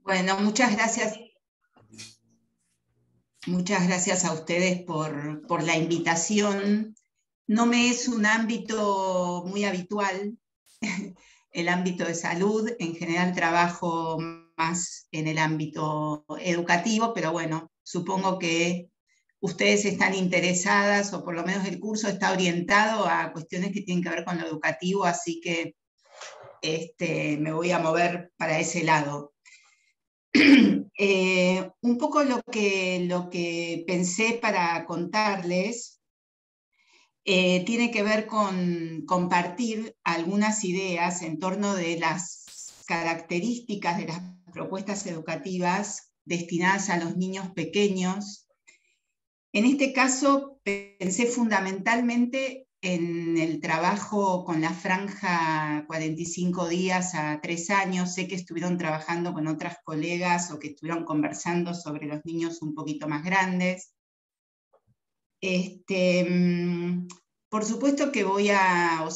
Bueno, muchas gracias a ustedes por la invitación. No me es un ámbito muy habitual, el ámbito de salud. En general trabajo más en el ámbito educativo, pero bueno, supongo que ustedes están interesadas, o por lo menos el curso está orientado a cuestiones que tienen que ver con lo educativo, así que me voy a mover para ese lado. Un poco lo que pensé para contarles tiene que ver con compartir algunas ideas en torno de las características de las propuestas educativas destinadas a los niños pequeños. En este caso pensé fundamentalmente en el trabajo con la franja 45 días a 3 años. Sé que estuvieron trabajando con otras colegas o que estuvieron conversando sobre los niños un poquito más grandes. Por supuesto que voy a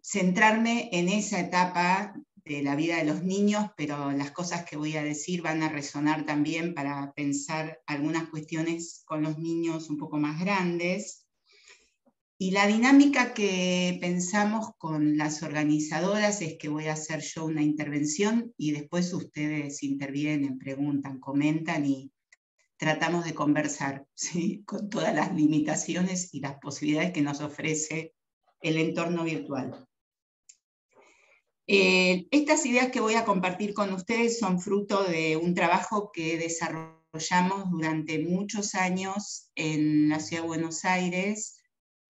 centrarme en esa etapa de la vida de los niños, pero las cosas que voy a decir van a resonar también para pensar algunas cuestiones con los niños un poco más grandes. Y la dinámica que pensamos con las organizadoras es que voy a hacer yo una intervención y después ustedes intervienen, preguntan, comentan y tratamos de conversar, ¿sí? Con todas las limitaciones y las posibilidades que nos ofrece el entorno virtual. Estas ideas que voy a compartir con ustedes son fruto de un trabajo que desarrollamos durante muchos años en la Ciudad de Buenos Aires.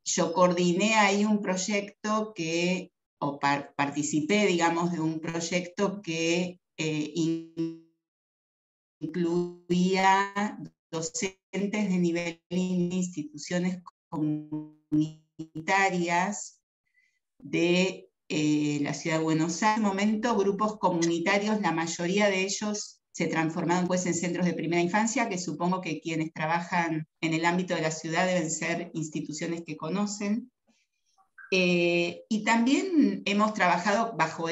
Yo coordiné ahí un proyecto participé, digamos, de un proyecto que incluía docentes de nivel de instituciones comunitarias de la Ciudad de Buenos Aires. En ese momento, grupos comunitarios, la mayoría de ellos se transformaron pues en centros de primera infancia, que supongo que quienes trabajan en el ámbito de la ciudad deben ser instituciones que conocen. Y también hemos trabajado bajo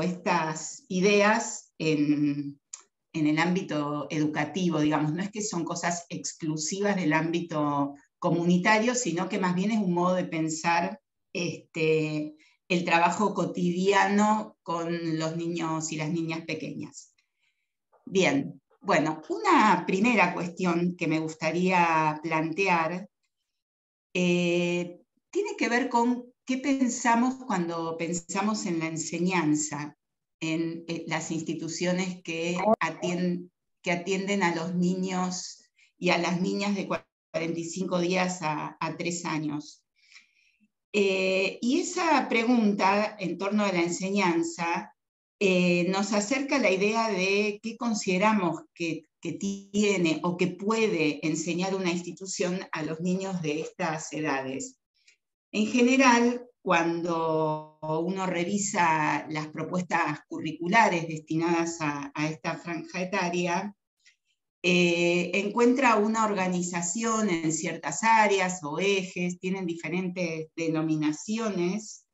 estas ideas en el ámbito educativo, digamos. No es que son cosas exclusivas del ámbito comunitario, sino que más bien es un modo de pensar el trabajo cotidiano con los niños y las niñas pequeñas. Bien, bueno, una primera cuestión que me gustaría plantear tiene que ver con qué pensamos cuando pensamos en la enseñanza, en las instituciones que atienden a los niños y a las niñas de 45 días a 3 años. Y esa pregunta en torno a la enseñanza nos acerca a la idea de qué consideramos que tiene o que puede enseñar una institución a los niños de estas edades. En general, cuando uno revisa las propuestas curriculares destinadas a esta franja etaria, encuentra una organización en ciertas áreas o ejes, tienen diferentes denominaciones,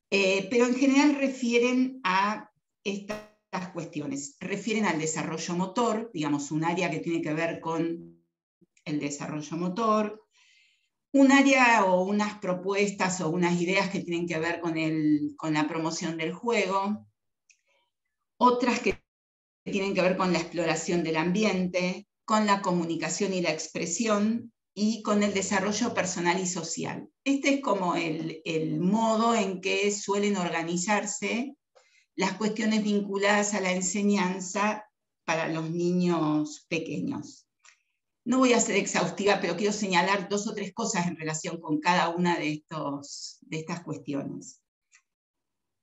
pero en general refieren a estas cuestiones. Refieren al desarrollo motor, digamos, un área que tiene que ver con el desarrollo motor, un área o unas propuestas o unas ideas que tienen que ver con la promoción del juego, otras que tienen que ver con la exploración del ambiente, con la comunicación y la expresión, y con el desarrollo personal y social. Este es como el modo en que suelen organizarse las cuestiones vinculadas a la enseñanza para los niños pequeños. No voy a ser exhaustiva, pero quiero señalar 2 o 3 cosas en relación con cada una de estas cuestiones.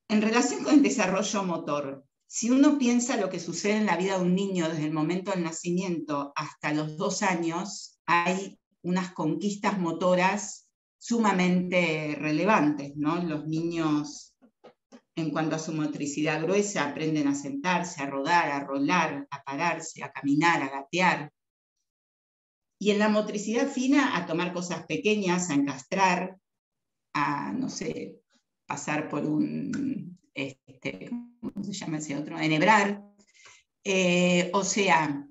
En relación con el desarrollo motor, si uno piensa lo que sucede en la vida de un niño desde el momento del nacimiento hasta los 2 años, hay unas conquistas motoras sumamente relevantes, ¿no? Los niños, en cuanto a su motricidad gruesa, aprenden a sentarse, a rodar, a rolar, a pararse, a caminar, a gatear. Y en la motricidad fina, a tomar cosas pequeñas, a encastrar, a, no sé, pasar por un ¿cómo se llama ese otro? Enhebrar. O sea,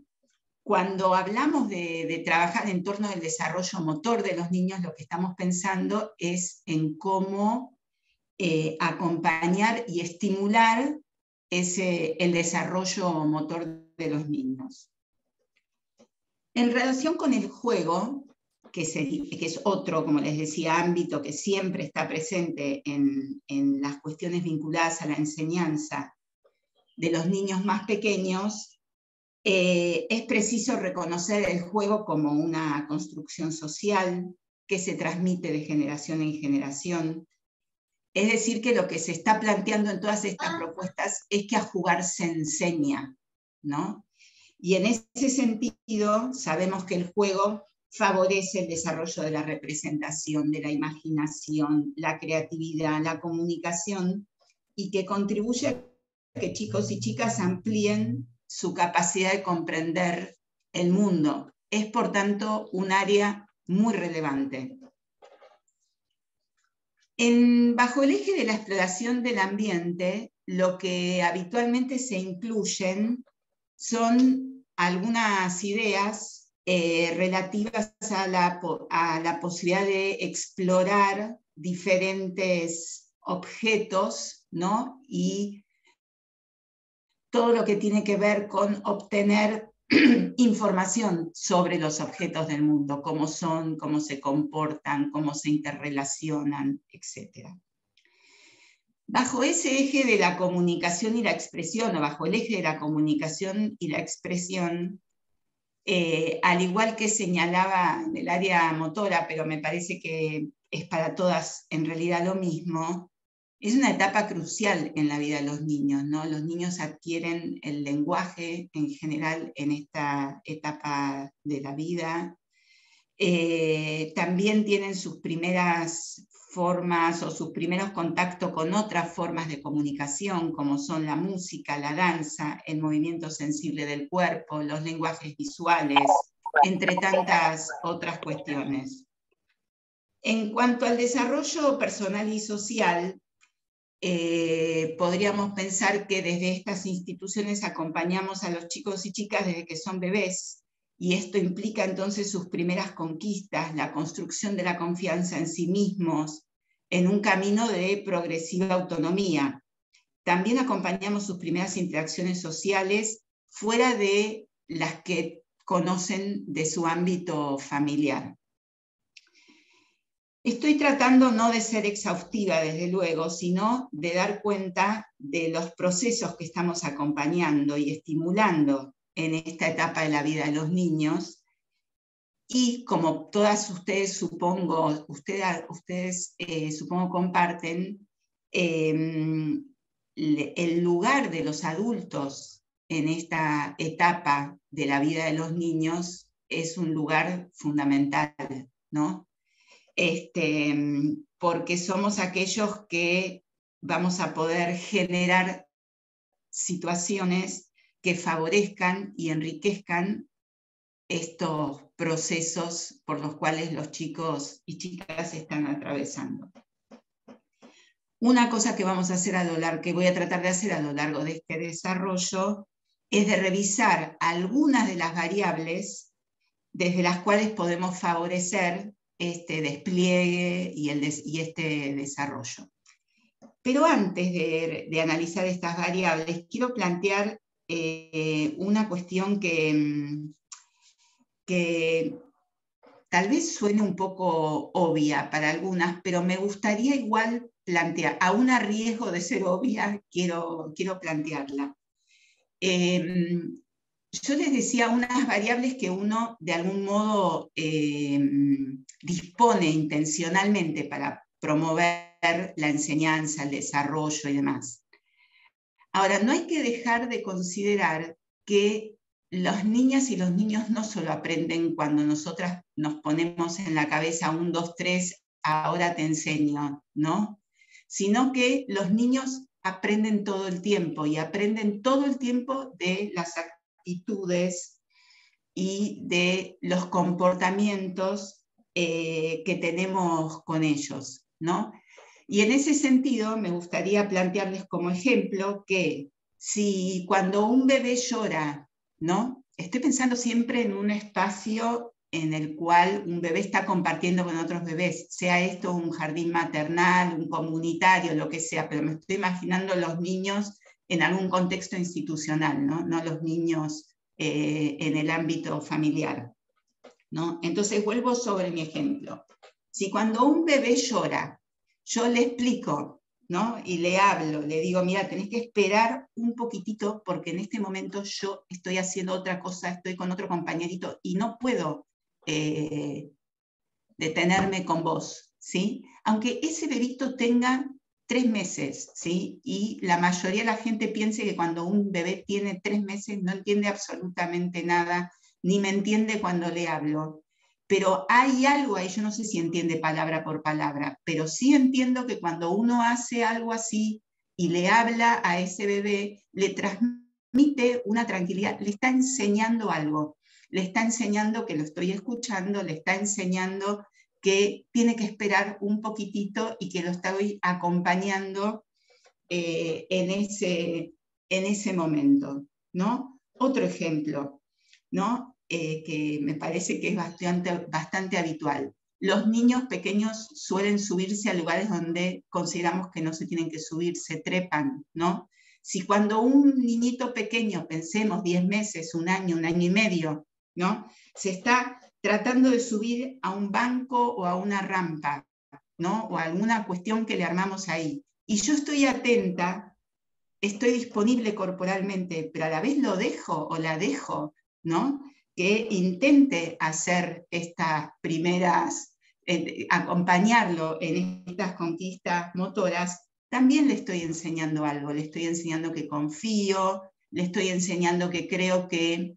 cuando hablamos de trabajar en torno al desarrollo motor de los niños, lo que estamos pensando es en cómo acompañar y estimular el desarrollo motor de los niños. En relación con el juego, que es otro, como les decía, ámbito que siempre está presente en las cuestiones vinculadas a la enseñanza de los niños más pequeños, es preciso reconocer el juego como una construcción social que se transmite de generación en generación. Es decir, que lo que se está planteando en todas estas propuestas es que a jugar se enseña, ¿no? Y en ese sentido, sabemos que el juego favorece el desarrollo de la representación, de la imaginación, la creatividad, la comunicación, y que contribuye a que chicos y chicas amplíen su capacidad de comprender el mundo. Es, por tanto, un área muy relevante. Bajo el eje de la exploración del ambiente, lo que habitualmente se incluyen son algunas ideas relativas a la posibilidad de explorar diferentes objetos, ¿no? Y todo lo que tiene que ver con obtener información sobre los objetos del mundo, cómo son, cómo se comportan, cómo se interrelacionan, etc. Bajo ese eje de la comunicación y la expresión, o bajo el eje de la comunicación y la expresión, al igual que señalaba en el área motora, pero me parece que es para todas en realidad lo mismo, es una etapa crucial en la vida de los niños, ¿no? Los niños adquieren el lenguaje en general en esta etapa de la vida. También tienen sus primeras formas o sus primeros contactos con otras formas de comunicación, como son la música, la danza, el movimiento sensible del cuerpo, los lenguajes visuales, entre tantas otras cuestiones. En cuanto al desarrollo personal y social, podríamos pensar que desde estas instituciones acompañamos a los chicos y chicas desde que son bebés, y esto implica entonces sus primeras conquistas, la construcción de la confianza en sí mismos, en un camino de progresiva autonomía. También acompañamos sus primeras interacciones sociales fuera de las que conocen de su ámbito familiar. Estoy tratando no de ser exhaustiva, desde luego, sino de dar cuenta de los procesos que estamos acompañando y estimulando en esta etapa de la vida de los niños. Y como todas ustedes supongo, supongo comparten, el lugar de los adultos en esta etapa de la vida de los niños es un lugar fundamental, ¿no? Porque somos aquellos que vamos a poder generar situaciones que favorezcan y enriquezcan estos procesos por los cuales los chicos y chicas están atravesando. Una cosa que vamos a hacer que voy a tratar de hacer a lo largo de este desarrollo es de revisar algunas de las variables desde las cuales podemos favorecer este despliegue y este desarrollo. Pero antes de analizar estas variables, quiero plantear una cuestión que tal vez suene un poco obvia para algunas, pero me gustaría igual plantear, aún a riesgo de ser obvia, quiero plantearla. Yo les decía unas variables que uno de algún modo dispone intencionalmente para promover la enseñanza, el desarrollo y demás. Ahora, no hay que dejar de considerar que las niñas y los niños no solo aprenden cuando nosotras nos ponemos en la cabeza 1, 2, 3, ahora te enseño, ¿no? Sino que los niños aprenden todo el tiempo y aprenden todo el tiempo de las actitudes y de los comportamientos que tenemos con ellos, ¿no? Y en ese sentido me gustaría plantearles como ejemplo que si cuando un bebé llora, ¿no? Estoy pensando siempre en un espacio en el cual un bebé está compartiendo con otros bebés, sea esto un jardín maternal, un comunitario, lo que sea, pero me estoy imaginando los niños en algún contexto institucional, ¿no? No los niños en el ámbito familiar, ¿no? Entonces vuelvo sobre mi ejemplo. Si cuando un bebé llora, yo le explico, ¿no? Y le hablo, le digo, mira, tenés que esperar un poquitito porque en este momento yo estoy haciendo otra cosa, estoy con otro compañerito y no puedo detenerme con vos, ¿sí? Aunque ese bebito tenga 3 meses, ¿sí? Y la mayoría de la gente piense que cuando un bebé tiene 3 meses no entiende absolutamente nada, ni me entiende cuando le hablo. Pero hay algo ahí, yo no sé si entiende palabra por palabra, pero sí entiendo que cuando uno hace algo así y le habla a ese bebé, le transmite una tranquilidad, le está enseñando algo, le está enseñando que lo estoy escuchando, le está enseñando que tiene que esperar un poquitito y que lo estoy acompañando en ese momento, ¿no? Otro ejemplo, ¿no? Que me parece que es bastante habitual. Los niños pequeños suelen subirse a lugares donde consideramos que no se tienen que subir, se trepan, ¿no? Si cuando un niñito pequeño, pensemos 10 meses, un año y medio, ¿no? Se está tratando de subir a un banco o a una rampa, ¿no? O a alguna cuestión que le armamos ahí. Y yo estoy atenta, estoy disponible corporalmente, pero a la vez lo dejo o la dejo, ¿no? Que intente hacer estas primeras, acompañarlo en estas conquistas motoras, también le estoy enseñando algo, le estoy enseñando que confío, le estoy enseñando que creo que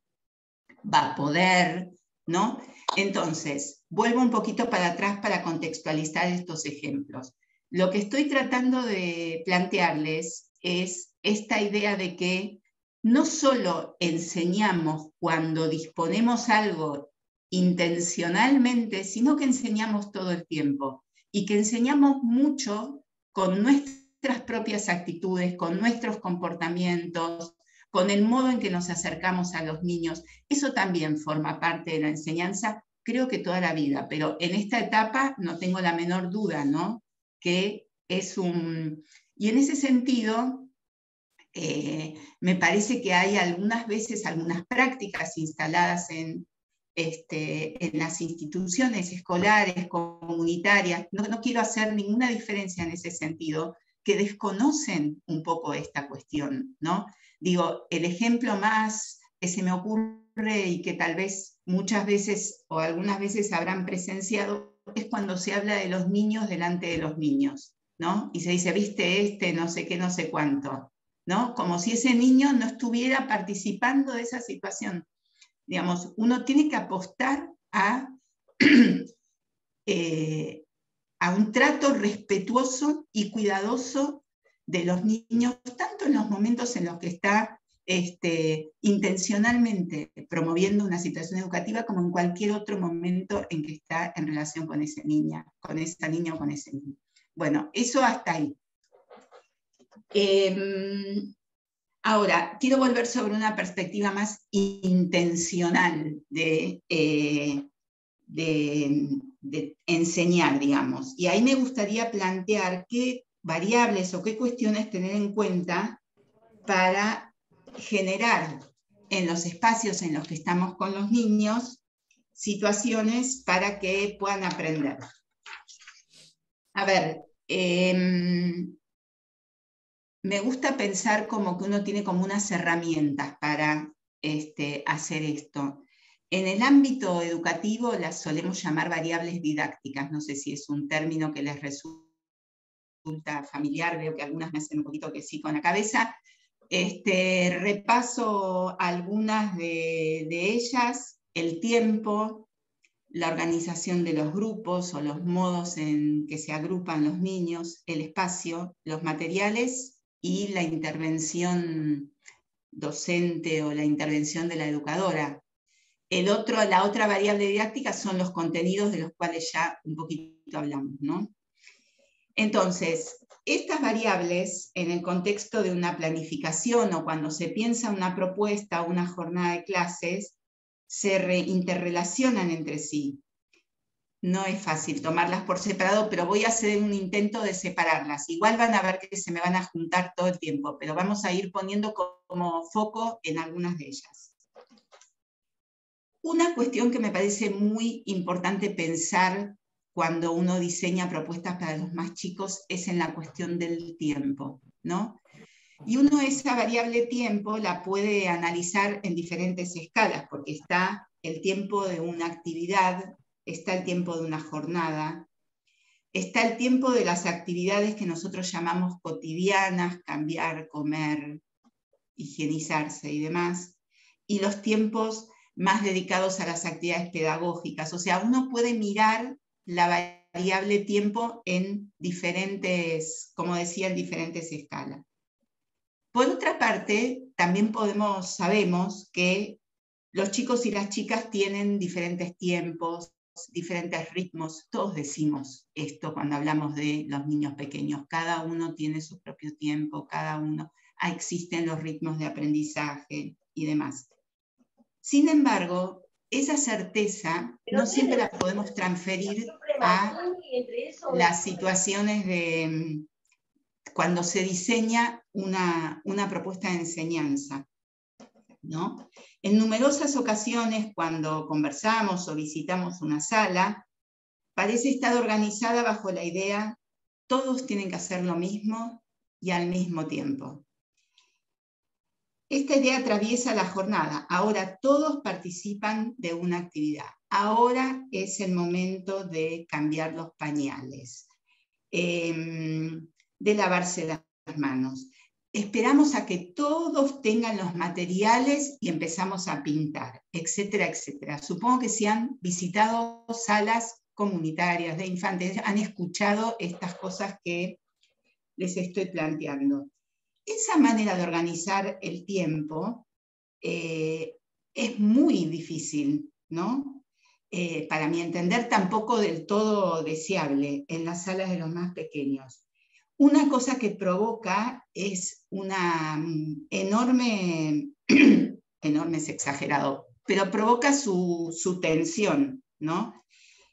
va a poder, ¿no? Entonces, vuelvo un poquito para atrás para contextualizar estos ejemplos. Lo que estoy tratando de plantearles es esta idea de que no solo enseñamos cuando disponemos algo intencionalmente, sino que enseñamos todo el tiempo y que enseñamos mucho con nuestras propias actitudes, con nuestros comportamientos, con el modo en que nos acercamos a los niños. Eso también forma parte de la enseñanza, creo que toda la vida, pero en esta etapa no tengo la menor duda, ¿no? Que es un... Y en ese sentido, me parece que hay algunas veces algunas prácticas instaladas en las instituciones escolares, comunitarias, no quiero hacer ninguna diferencia en ese sentido, que desconocen un poco esta cuestión, ¿no? Digo, el ejemplo más que se me ocurre y que tal vez muchas veces o algunas veces habrán presenciado es cuando se habla de los niños delante de los niños, ¿no? Y se dice, viste no sé qué, no sé cuánto, ¿no? Como si ese niño no estuviera participando de esa situación. Digamos, uno tiene que apostar a un trato respetuoso y cuidadoso de los niños, tanto en los momentos en los que está intencionalmente promoviendo una situación educativa, como en cualquier otro momento en que está en relación con esa niña o con ese niño. Bueno, eso hasta ahí. Ahora, quiero volver sobre una perspectiva más intencional de enseñar, digamos. Y ahí me gustaría plantear qué variables o qué cuestiones tener en cuenta para generar en los espacios en los que estamos con los niños situaciones para que puedan aprender. A ver, me gusta pensar como que uno tiene como unas herramientas para hacer esto. En el ámbito educativo las solemos llamar variables didácticas, no sé si es un término que les resulta familiar, veo que algunas me hacen un poquito que sí con la cabeza. Repaso algunas de ellas: el tiempo, la organización de los grupos o los modos en que se agrupan los niños, el espacio, los materiales y la intervención docente o la intervención de la educadora. La otra variable didáctica son los contenidos de los cuales ya un poquito hablamos, ¿no? Entonces, estas variables, en el contexto de una planificación o cuando se piensa una propuesta o una jornada de clases, se interrelacionan entre sí. No es fácil tomarlas por separado, pero voy a hacer un intento de separarlas. Igual van a ver que se me van a juntar todo el tiempo, pero vamos a ir poniendo como foco en algunas de ellas. Una cuestión que me parece muy importante pensar cuando uno diseña propuestas para los más chicos es en la cuestión del tiempo, ¿no? Y uno esa variable tiempo la puede analizar en diferentes escalas, porque está el tiempo de una actividad, está el tiempo de una jornada, está el tiempo de las actividades que nosotros llamamos cotidianas, cambiar, comer, higienizarse y demás, y los tiempos más dedicados a las actividades pedagógicas. O sea, uno puede mirar la variable tiempo en diferentes, como decía, en diferentes escalas. Por otra parte, también sabemos que los chicos y las chicas tienen diferentes tiempos, diferentes ritmos. Todos decimos esto cuando hablamos de los niños pequeños. Cada uno tiene su propio tiempo, cada uno, existen los ritmos de aprendizaje y demás. Sin embargo, esa certeza no siempre la podemos transferir a las situaciones de cuando se diseña una propuesta de enseñanza, ¿no? En numerosas ocasiones, cuando conversamos o visitamos una sala, parece estar organizada bajo la idea, todos tienen que hacer lo mismo y al mismo tiempo. Esta idea atraviesa la jornada. Ahora todos participan de una actividad. Ahora es el momento de cambiar los pañales, de lavarse las manos. Esperamos a que todos tengan los materiales y empezamos a pintar, etcétera, etcétera. Supongo que si han visitado salas comunitarias de infantes, han escuchado estas cosas que les estoy planteando. Esa manera de organizar el tiempo es muy difícil, ¿no? Para mi entender, tampoco del todo deseable en las salas de los más pequeños. Una cosa que provoca es una enorme es exagerado, pero provoca su tensión, ¿no?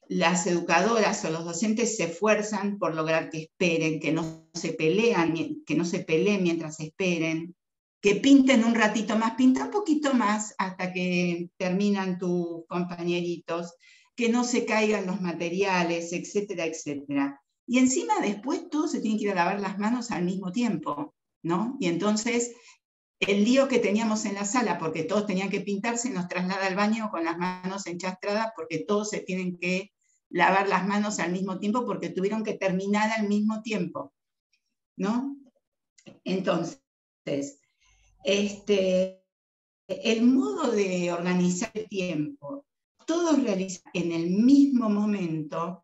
Las educadoras o los docentes se esfuerzan por lograr que esperen, que no se peleen mientras esperen, que pinten un ratito más, pinta un poquito más hasta que terminan tus compañeritos, que no se caigan los materiales, etcétera, etcétera. Y encima después todos se tienen que ir a lavar las manos al mismo tiempo, ¿no? Y entonces el lío que teníamos en la sala, porque todos tenían que pintarse, nos traslada al baño con las manos enchastradas, porque todos se tienen que lavar las manos al mismo tiempo, porque tuvieron que terminar al mismo tiempo, ¿no? Entonces, el modo de organizar el tiempo, todos realizan en el mismo momento,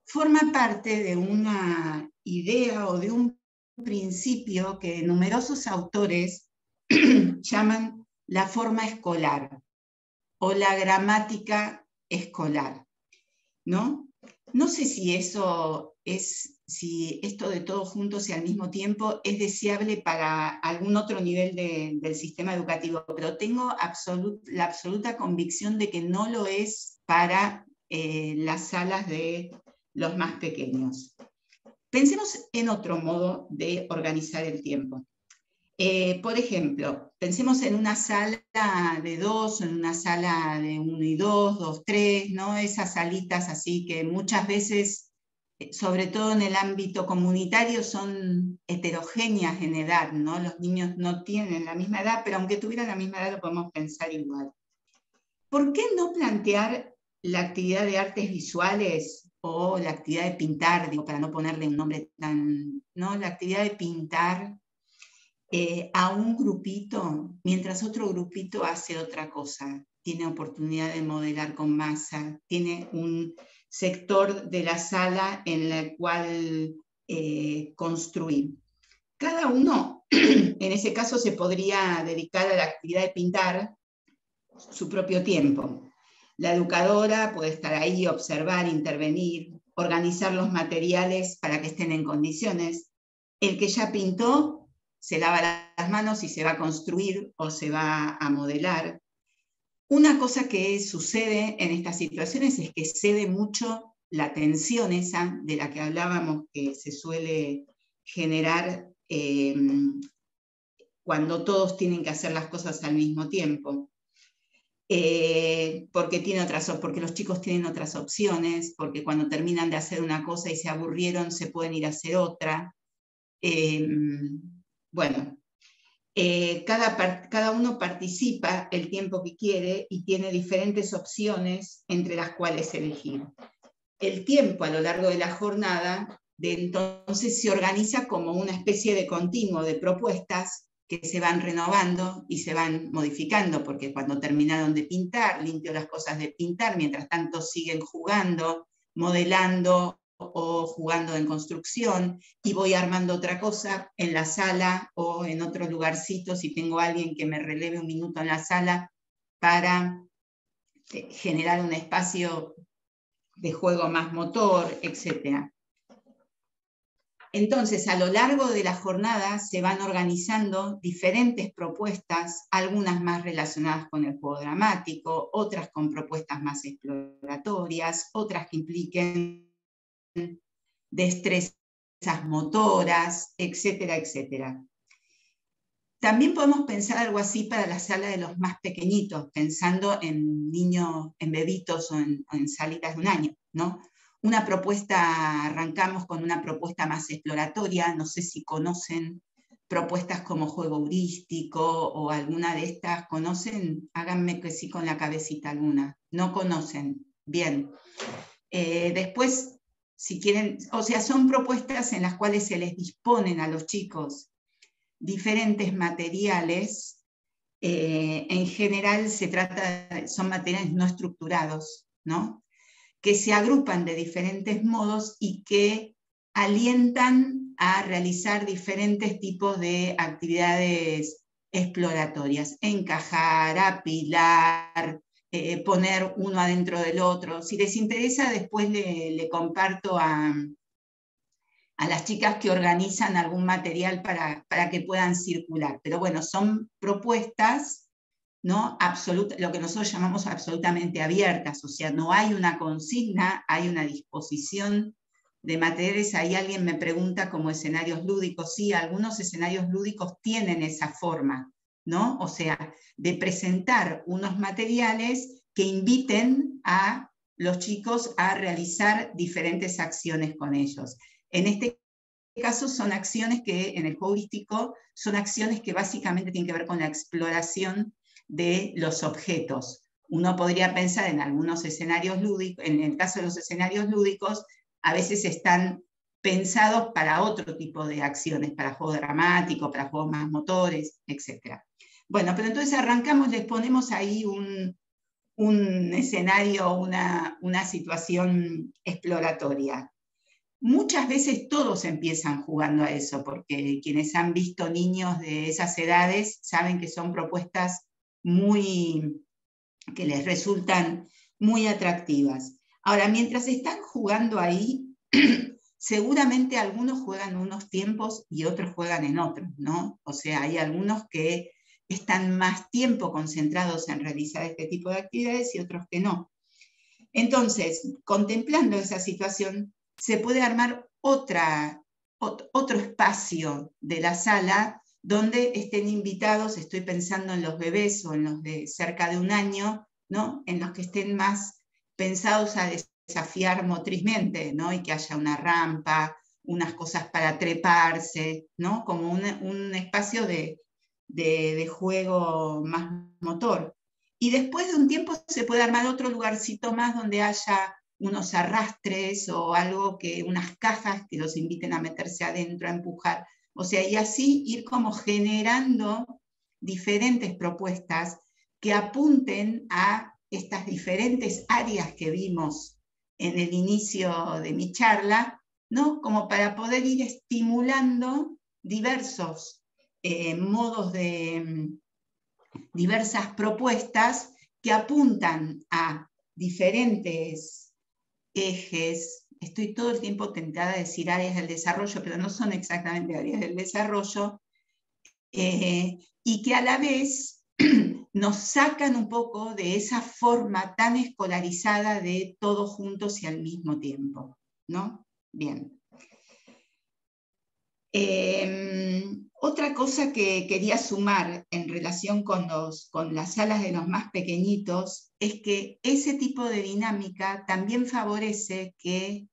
forma parte de una idea o de un principio que numerosos autores llaman la forma escolar o la gramática escolar, ¿no? No sé si si esto de todos juntos y al mismo tiempo es deseable para algún otro nivel del sistema educativo, pero tengo la absoluta convicción de que no lo es para las salas de los más pequeños. Pensemos en otro modo de organizar el tiempo. Por ejemplo, pensemos en una sala de 2, en una sala de 1 y 2, 2, 3, ¿no? Esas salitas así que muchas veces, sobre todo en el ámbito comunitario, son heterogéneas en edad, ¿no? Los niños no tienen la misma edad, pero aunque tuvieran la misma edad lo podemos pensar igual. ¿Por qué no plantear la actividad de artes visuales o la actividad de pintar, digo, para no ponerle un nombre tan, ¿no? La actividad de pintar a un grupito, mientras otro grupito hace otra cosa, tiene oportunidad de modelar con masa, tiene un sector de la sala en el cual construir. Cada uno, en ese caso, se podría dedicar a la actividad de pintar su propio tiempo. La educadora puede estar ahí, observar, intervenir, organizar los materiales para que estén en condiciones. El que ya pintó se lava las manos y se va a construir o se va a modelar. Una cosa que sucede en estas situaciones es que cede mucho la tensión esa de la que hablábamos, que se suele generar cuando todos tienen que hacer las cosas al mismo tiempo. Porque los chicos tienen otras opciones, porque cuando terminan de hacer una cosa y se aburrieron, se pueden ir a hacer otra. Bueno, cada uno participa el tiempo que quiere y tiene diferentes opciones entre las cuales elegir. El tiempo a lo largo de la jornada, entonces se organiza como una especie de continuo de propuestas que se van renovando y se van modificando, porque cuando terminaron de pintar, limpio las cosas de pintar, mientras tanto siguen jugando, modelando o jugando en construcción, y voy armando otra cosa en la sala o en otro lugarcito, si tengo a alguien que me releve un minuto en la sala para generar un espacio de juego más motor, etc. Entonces, a lo largo de la jornada se van organizando diferentes propuestas, algunas más relacionadas con el juego dramático, otras con propuestas más exploratorias, otras que impliquen destrezas motoras, etcétera, etcétera. También podemos pensar algo así para la sala de los más pequeñitos, pensando en niños, en bebitos o en salitas de un año, ¿no? Una propuesta, arrancamos con una propuesta más exploratoria, no sé si conocen propuestas como juego heurístico o alguna de estas, ¿conocen? Háganme que sí con la cabecita alguna. No conocen, bien. Después, si quieren, o sea, son propuestas en las cuales se les disponen a los chicos diferentes materiales. En general son materiales no estructurados, ¿no? Que se agrupan de diferentes modos y que alientan a realizar diferentes tipos de actividades exploratorias, encajar, apilar, poner uno adentro del otro. Si les interesa, después le comparto a las chicas que organizan algún material para que puedan circular. Pero bueno, son propuestas, ¿no? Lo que nosotros llamamos absolutamente abiertas, o sea, no hay una consigna, hay una disposición de materiales. Ahí alguien me pregunta como escenarios lúdicos. Sí, algunos escenarios lúdicos tienen esa forma, ¿no? O sea, de presentar unos materiales que inviten a los chicos a realizar diferentes acciones con ellos. En este caso son acciones que en el juego heurístico son acciones que básicamente tienen que ver con la exploración de los objetos. Uno podría pensar en algunos escenarios lúdicos, en el caso de los escenarios lúdicos, a veces están pensados para otro tipo de acciones, para juego dramático, para juegos más motores, etc. Bueno, pero entonces arrancamos, les ponemos ahí un escenario, una situación exploratoria. Muchas veces todos empiezan jugando a eso, porque quienes han visto niños de esas edades saben que son propuestas que les resultan muy atractivas. Ahora, mientras están jugando ahí, seguramente algunos juegan unos tiempos y otros juegan en otros, ¿no? O sea, hay algunos que están más tiempo concentrados en realizar este tipo de actividades y otros que no. Entonces, contemplando esa situación, se puede armar otro espacio de la sala donde estén invitados, estoy pensando en los bebés o en los de cerca de un año, ¿no? En los que estén más pensados a desafiar motrizmente, ¿no? Y que haya una rampa, unas cosas para treparse, ¿no? Como un espacio de juego más motor. Y después de un tiempo se puede armar otro lugarcito más donde haya unos arrastres o algo, unas cajas que los inviten a meterse adentro, a empujar. O sea, y así ir como generando diferentes propuestas que apunten a estas diferentes áreas que vimos en el inicio de mi charla, ¿no? Como para poder ir estimulando diversos modos diversas propuestas que apuntan a diferentes ejes, estoy todo el tiempo tentada a decir áreas del desarrollo, pero no son exactamente áreas del desarrollo, y que a la vez nos sacan un poco de esa forma tan escolarizada de todos juntos y al mismo tiempo, ¿no? Bien. Otra cosa que quería sumar en relación con las salas de los más pequeñitos es que ese tipo de dinámica también favorece que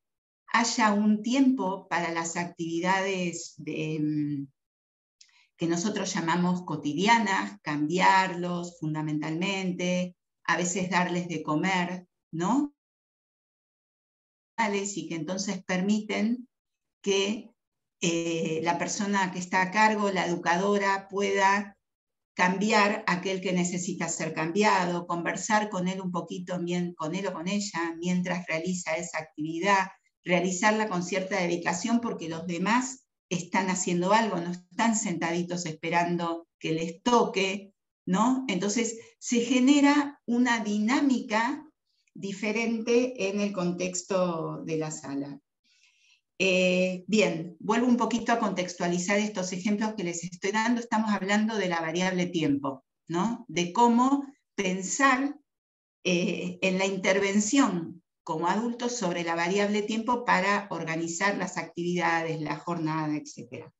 haya un tiempo para las actividades que nosotros llamamos cotidianas, cambiarlos fundamentalmente, a veces darles de comer, ¿no? Y que entonces permiten que la persona que está a cargo, la educadora, pueda cambiar a aquel que necesita ser cambiado, conversar con él un poquito, con él o con ella, mientras realiza esa actividad, realizarla con cierta dedicación porque los demás están haciendo algo, no están sentaditos esperando que les toque, ¿no? Entonces se genera una dinámica diferente en el contexto de la sala. Bien, vuelvo un poquito a contextualizar estos ejemplos que les estoy dando. Estamos hablando de la variable tiempo, ¿no? De cómo pensar en la intervención como adultos sobre la variable tiempo para organizar las actividades, la jornada, etc.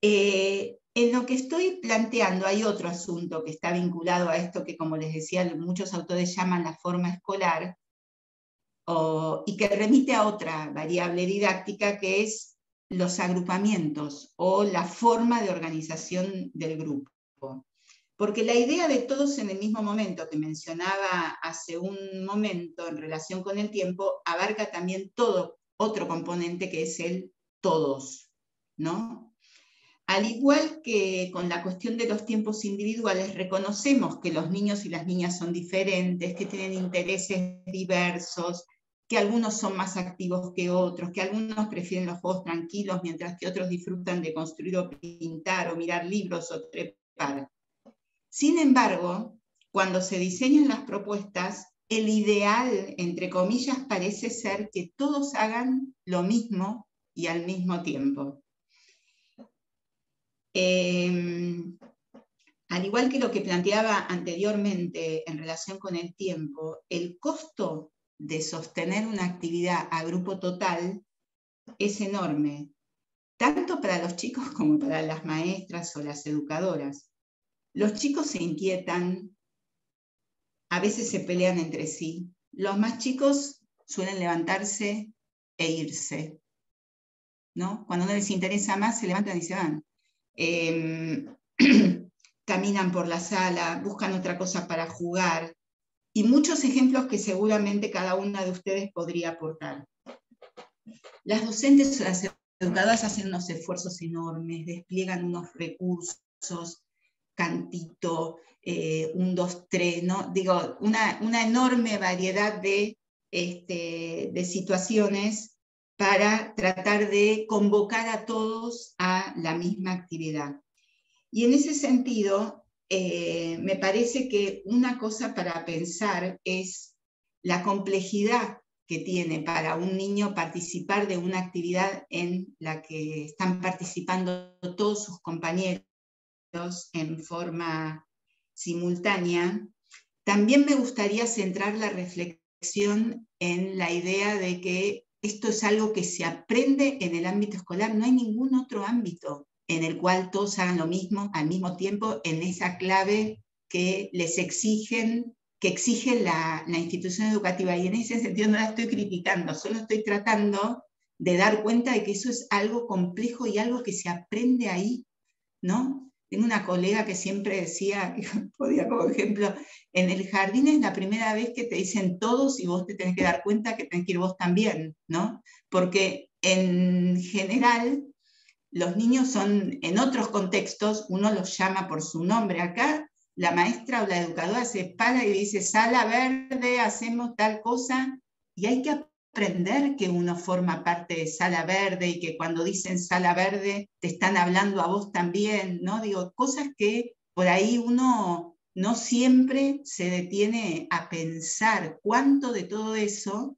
En lo que estoy planteando hay otro asunto que está vinculado a esto que, como les decía, muchos autores llaman la forma escolar, y que remite a otra variable didáctica que es los agrupamientos o la forma de organización del grupo. Porque la idea de todos en el mismo momento que mencionaba hace un momento en relación con el tiempo abarca también todo otro componente que es el todos, ¿no? Al igual que con la cuestión de los tiempos individuales, reconocemos que los niños y las niñas son diferentes, que tienen intereses diversos, que algunos son más activos que otros, que algunos prefieren los juegos tranquilos, mientras que otros disfrutan de construir o pintar, o mirar libros o trepar. Sin embargo, cuando se diseñan las propuestas, el ideal, entre comillas, parece ser que todos hagan lo mismo y al mismo tiempo. Al igual que lo que planteaba anteriormente en relación con el tiempo, el costo de sostener una actividad a grupo total es enorme, tanto para los chicos como para las maestras o las educadoras. Los chicos se inquietan, a veces se pelean entre sí. Los más chicos suelen levantarse e irse, ¿no? Cuando no les interesa más, se levantan y se van. Caminan por la sala, buscan otra cosa para jugar, y muchos ejemplos que seguramente cada una de ustedes podría aportar. Las docentes o las educadoras hacen unos esfuerzos enormes, despliegan unos recursos, cantito, 1, 2, 3, ¿no? Digo, una enorme variedad de situaciones para tratar de convocar a todos a la misma actividad. Y en ese sentido, me parece que una cosa para pensar es la complejidad que tiene para un niño participar de una actividad en la que están participando todos sus compañeros en forma simultánea. También me gustaría centrar la reflexión en la idea de que esto es algo que se aprende en el ámbito escolar, no hay ningún otro ámbito en el cual todos hagan lo mismo al mismo tiempo en esa clave que les exigen, que exige la institución educativa. Y en ese sentido no la estoy criticando, solo estoy tratando de dar cuenta de que eso es algo complejo y algo que se aprende ahí, ¿no? Tengo una colega que siempre decía, que podía como ejemplo, en el jardín es la primera vez que te dicen todos y vos te tenés que dar cuenta que tenés que ir vos también, ¿no? Porque en general los niños son, en otros contextos, uno los llama por su nombre. Acá la maestra o la educadora se para y dice, sala verde, hacemos tal cosa, y hay que aprender que uno forma parte de sala verde y que cuando dicen sala verde te están hablando a vos también, ¿no? Digo, cosas que por ahí uno no siempre se detiene a pensar cuánto de todo eso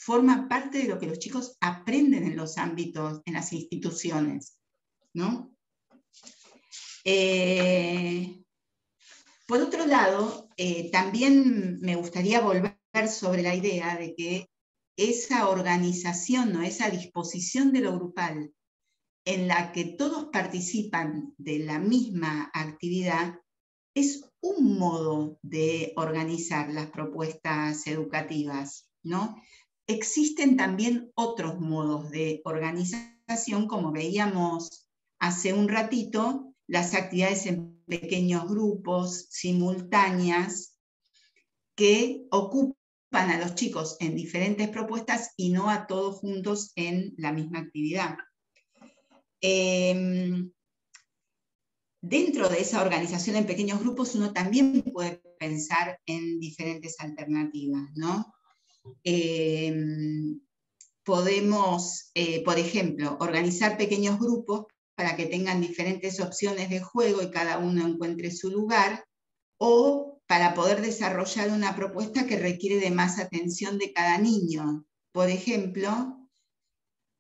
forma parte de lo que los chicos aprenden en los ámbitos, en las instituciones, ¿no? Por otro lado, también me gustaría volver sobre la idea de que esa organización, ¿no? Esa disposición de lo grupal en la que todos participan de la misma actividad es un modo de organizar las propuestas educativas, ¿no? Existen también otros modos de organización, como veíamos hace un ratito, las actividades en pequeños grupos, simultáneas, que ocupan a los chicos en diferentes propuestas y no a todos juntos en la misma actividad. Dentro de esa organización en pequeños grupos uno también puede pensar en diferentes alternativas, ¿no? Podemos, por ejemplo, organizar pequeños grupos para que tengan diferentes opciones de juego y cada uno encuentre su lugar, o para poder desarrollar una propuesta que requiere de más atención de cada niño. Por ejemplo,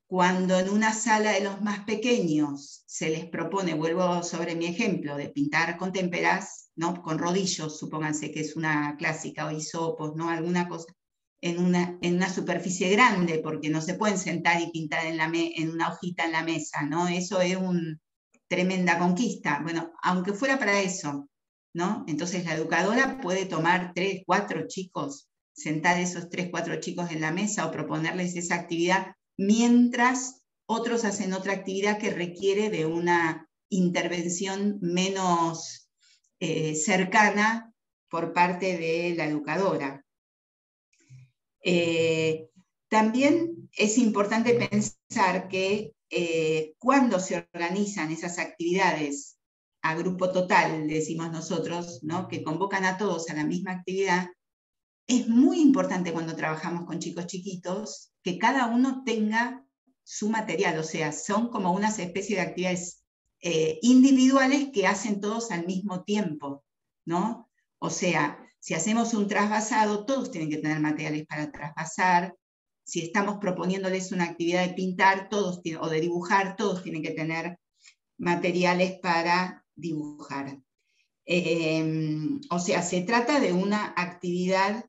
cuando en una sala de los más pequeños se les propone, vuelvo sobre mi ejemplo, de pintar con témperas, ¿no? Con rodillos, supónganse que es una clásica, o hisopos, ¿no? Alguna cosa, en una superficie grande, porque no se pueden sentar y pintar en una hojita en la mesa, ¿no? Eso es una tremenda conquista. Bueno, aunque fuera para eso, ¿no? Entonces la educadora puede tomar 3, 4 chicos, sentar esos 3, 4 chicos en la mesa o proponerles esa actividad, mientras otros hacen otra actividad que requiere de una intervención menos cercana por parte de la educadora. También es importante pensar que cuando se organizan esas actividades a grupo total, decimos nosotros, ¿no? Que convocan a todos a la misma actividad, es muy importante cuando trabajamos con chicos chiquitos que cada uno tenga su material, o sea, son como unas especies de actividades individuales que hacen todos al mismo tiempo, ¿no? O sea, si hacemos un trasvasado, todos tienen que tener materiales para trasvasar. Si estamos proponiéndoles una actividad de pintar o de dibujar, todos tienen que tener materiales para dibujar. O sea, se trata de una actividad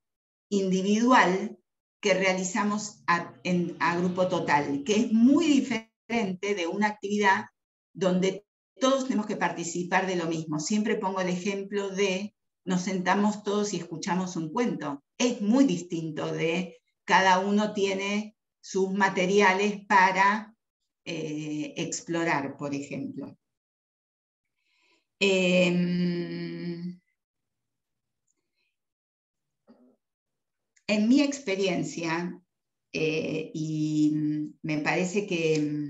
individual que realizamos a grupo total, que es muy diferente de una actividad donde todos tenemos que participar de lo mismo. Siempre pongo el ejemplo de nos sentamos todos y escuchamos un cuento. Es muy distinto de cada uno tiene sus materiales para explorar, por ejemplo. En mi experiencia, y me parece que,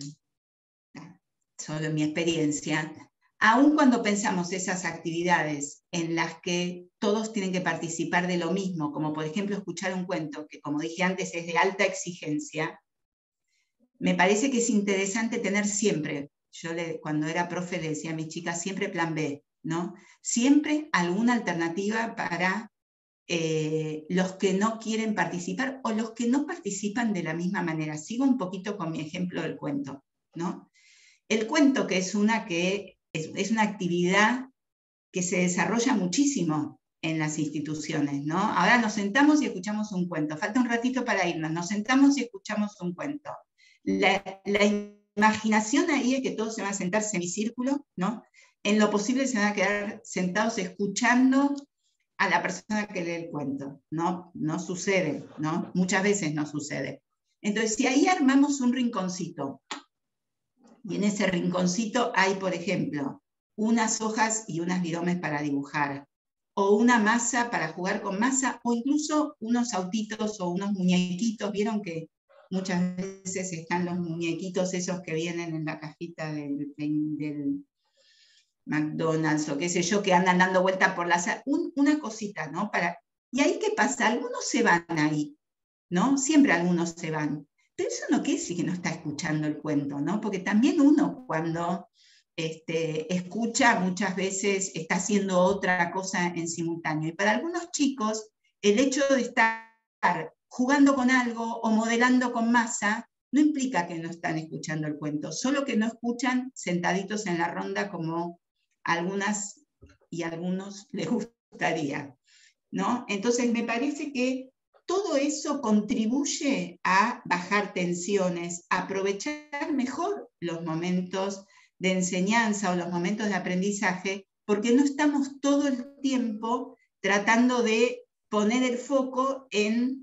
solo en mi experiencia, aun cuando pensamos esas actividades en las que todos tienen que participar de lo mismo, como por ejemplo escuchar un cuento, que como dije antes es de alta exigencia, me parece que es interesante tener siempre, cuando era profe le decía a mis chicas, siempre plan B, ¿no? Siempre alguna alternativa para los que no quieren participar o los que no participan de la misma manera. Sigo un poquito con mi ejemplo del cuento, ¿no? El cuento, que es una actividad que se desarrolla muchísimo en las instituciones, ¿no? Ahora nos sentamos y escuchamos un cuento. Falta un ratito para irnos. Nos sentamos y escuchamos un cuento. La imaginación ahí es que todos se van a sentar semicírculo, ¿no? En lo posible se van a quedar sentados escuchando a la persona que lee el cuento. No sucede, ¿no? Muchas veces no sucede. Entonces, si ahí armamos un rinconcito, y en ese rinconcito hay, por ejemplo, unas hojas y unas viromes para dibujar, o una masa para jugar con masa, o incluso unos autitos o unos muñequitos. Vieron que muchas veces están los muñequitos esos que vienen en la cajita del McDonald's o qué sé yo, que andan dando vueltas por la sala, una cosita, ¿no? Y ahí, ¿qué pasa? Algunos se van ahí, ¿no? Siempre algunos se van. Pero eso no quiere decir que no está escuchando el cuento, ¿no? Porque también uno cuando escucha muchas veces está haciendo otra cosa en simultáneo. Y para algunos chicos, el hecho de estar jugando con algo o modelando con masa, no implica que no están escuchando el cuento, solo que no escuchan sentaditos en la ronda como algunas y algunos les gustaría, ¿no? Entonces me parece que todo eso contribuye a bajar tensiones, a aprovechar mejor los momentos de enseñanza o los momentos de aprendizaje, porque no estamos todo el tiempo tratando de poner el foco en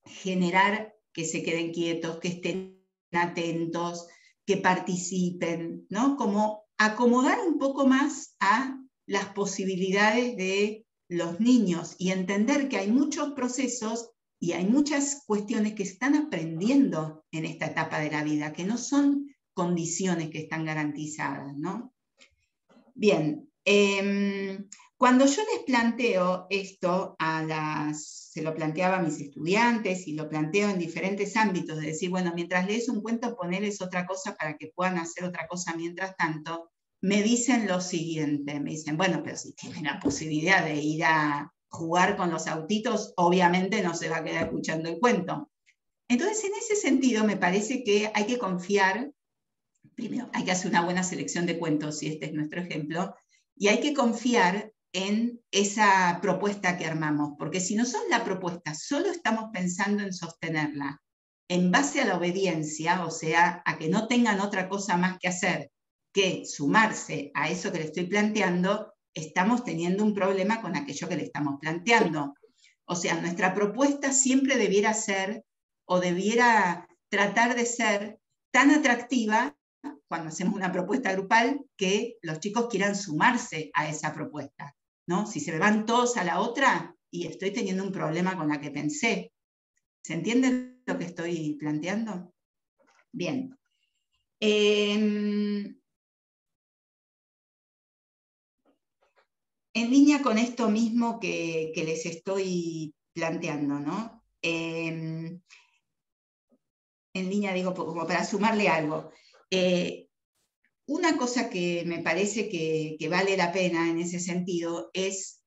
generar que se queden quietos, que estén atentos, que participen, ¿no? Como acomodar un poco más a las posibilidades de los niños y entender que hay muchos procesos y hay muchas cuestiones que están aprendiendo en esta etapa de la vida, que no son condiciones que están garantizadas, ¿no? Bien, cuando yo les planteo esto se lo planteaba a mis estudiantes y lo planteo en diferentes ámbitos, de decir, bueno, mientras lees un cuento, ponerles otra cosa para que puedan hacer otra cosa mientras tanto, me dicen lo siguiente, me dicen, bueno, pero si tienen la posibilidad de ir a jugar con los autitos, obviamente no se va a quedar escuchando el cuento. Entonces, en ese sentido, me parece que hay que confiar. Primero, hay que hacer una buena selección de cuentos, si este es nuestro ejemplo, y hay que confiar en esa propuesta que armamos, porque si nosotros la propuesta solo estamos pensando en sostenerla en base a la obediencia, o sea, a que no tengan otra cosa más que hacer que sumarse a eso que le estoy planteando, estamos teniendo un problema con aquello que le estamos planteando. O sea, nuestra propuesta siempre debiera ser, o debiera tratar de ser, tan atractiva cuando hacemos una propuesta grupal, que los chicos quieran sumarse a esa propuesta, ¿no? Si se me van todos a la otra y estoy teniendo un problema con la que pensé. ¿Se entiende lo que estoy planteando? Bien. En línea con esto mismo que les estoy planteando, ¿no? En línea, digo, como para sumarle algo. Una cosa que me parece que vale la pena en ese sentido es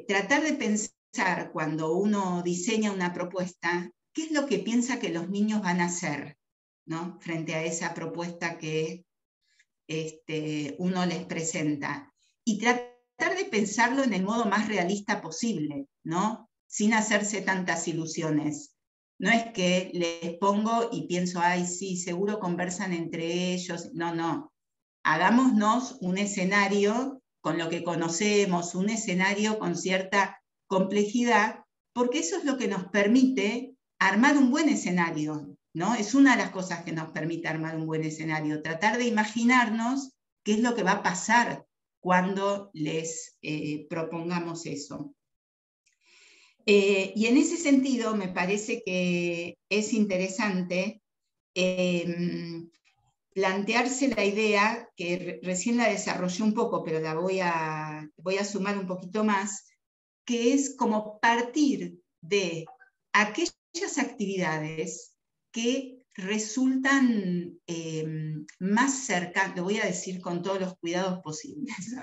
tratar de pensar cuando uno diseña una propuesta, qué es lo que piensa que los niños van a hacer, ¿no? Frente a esa propuesta que uno les presenta. Y tratar de pensarlo en el modo más realista posible, ¿no? Sin hacerse tantas ilusiones. No es que les pongo y pienso, ay, sí, seguro conversan entre ellos. No, no. Hagámonos un escenario con lo que conocemos, un escenario con cierta complejidad, porque eso es lo que nos permite armar un buen escenario, ¿no? Es una de las cosas que nos permite armar un buen escenario, tratar de imaginarnos qué es lo que va a pasar cuando les propongamos eso. Y en ese sentido me parece que es interesante plantearse la idea, que recién la desarrollé un poco, pero la voy a sumar un poquito más, que es como partir de aquellas actividades que resultan más cercanas, lo voy a decir con todos los cuidados posibles,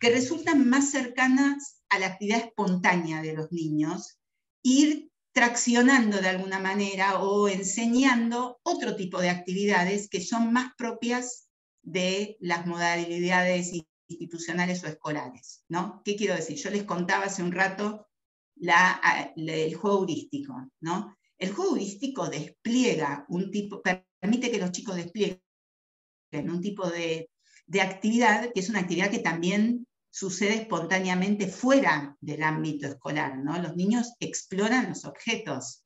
que resultan más cercanas a la actividad espontánea de los niños, ir traccionando de alguna manera o enseñando otro tipo de actividades que son más propias de las modalidades institucionales o escolares, ¿no? ¿Qué quiero decir? Yo les contaba hace un rato el juego heurístico, ¿no? El juego heurístico despliega permite que los chicos desplieguen un tipo de actividad que es una actividad que también sucede espontáneamente fuera del ámbito escolar, ¿no? Los niños exploran los objetos.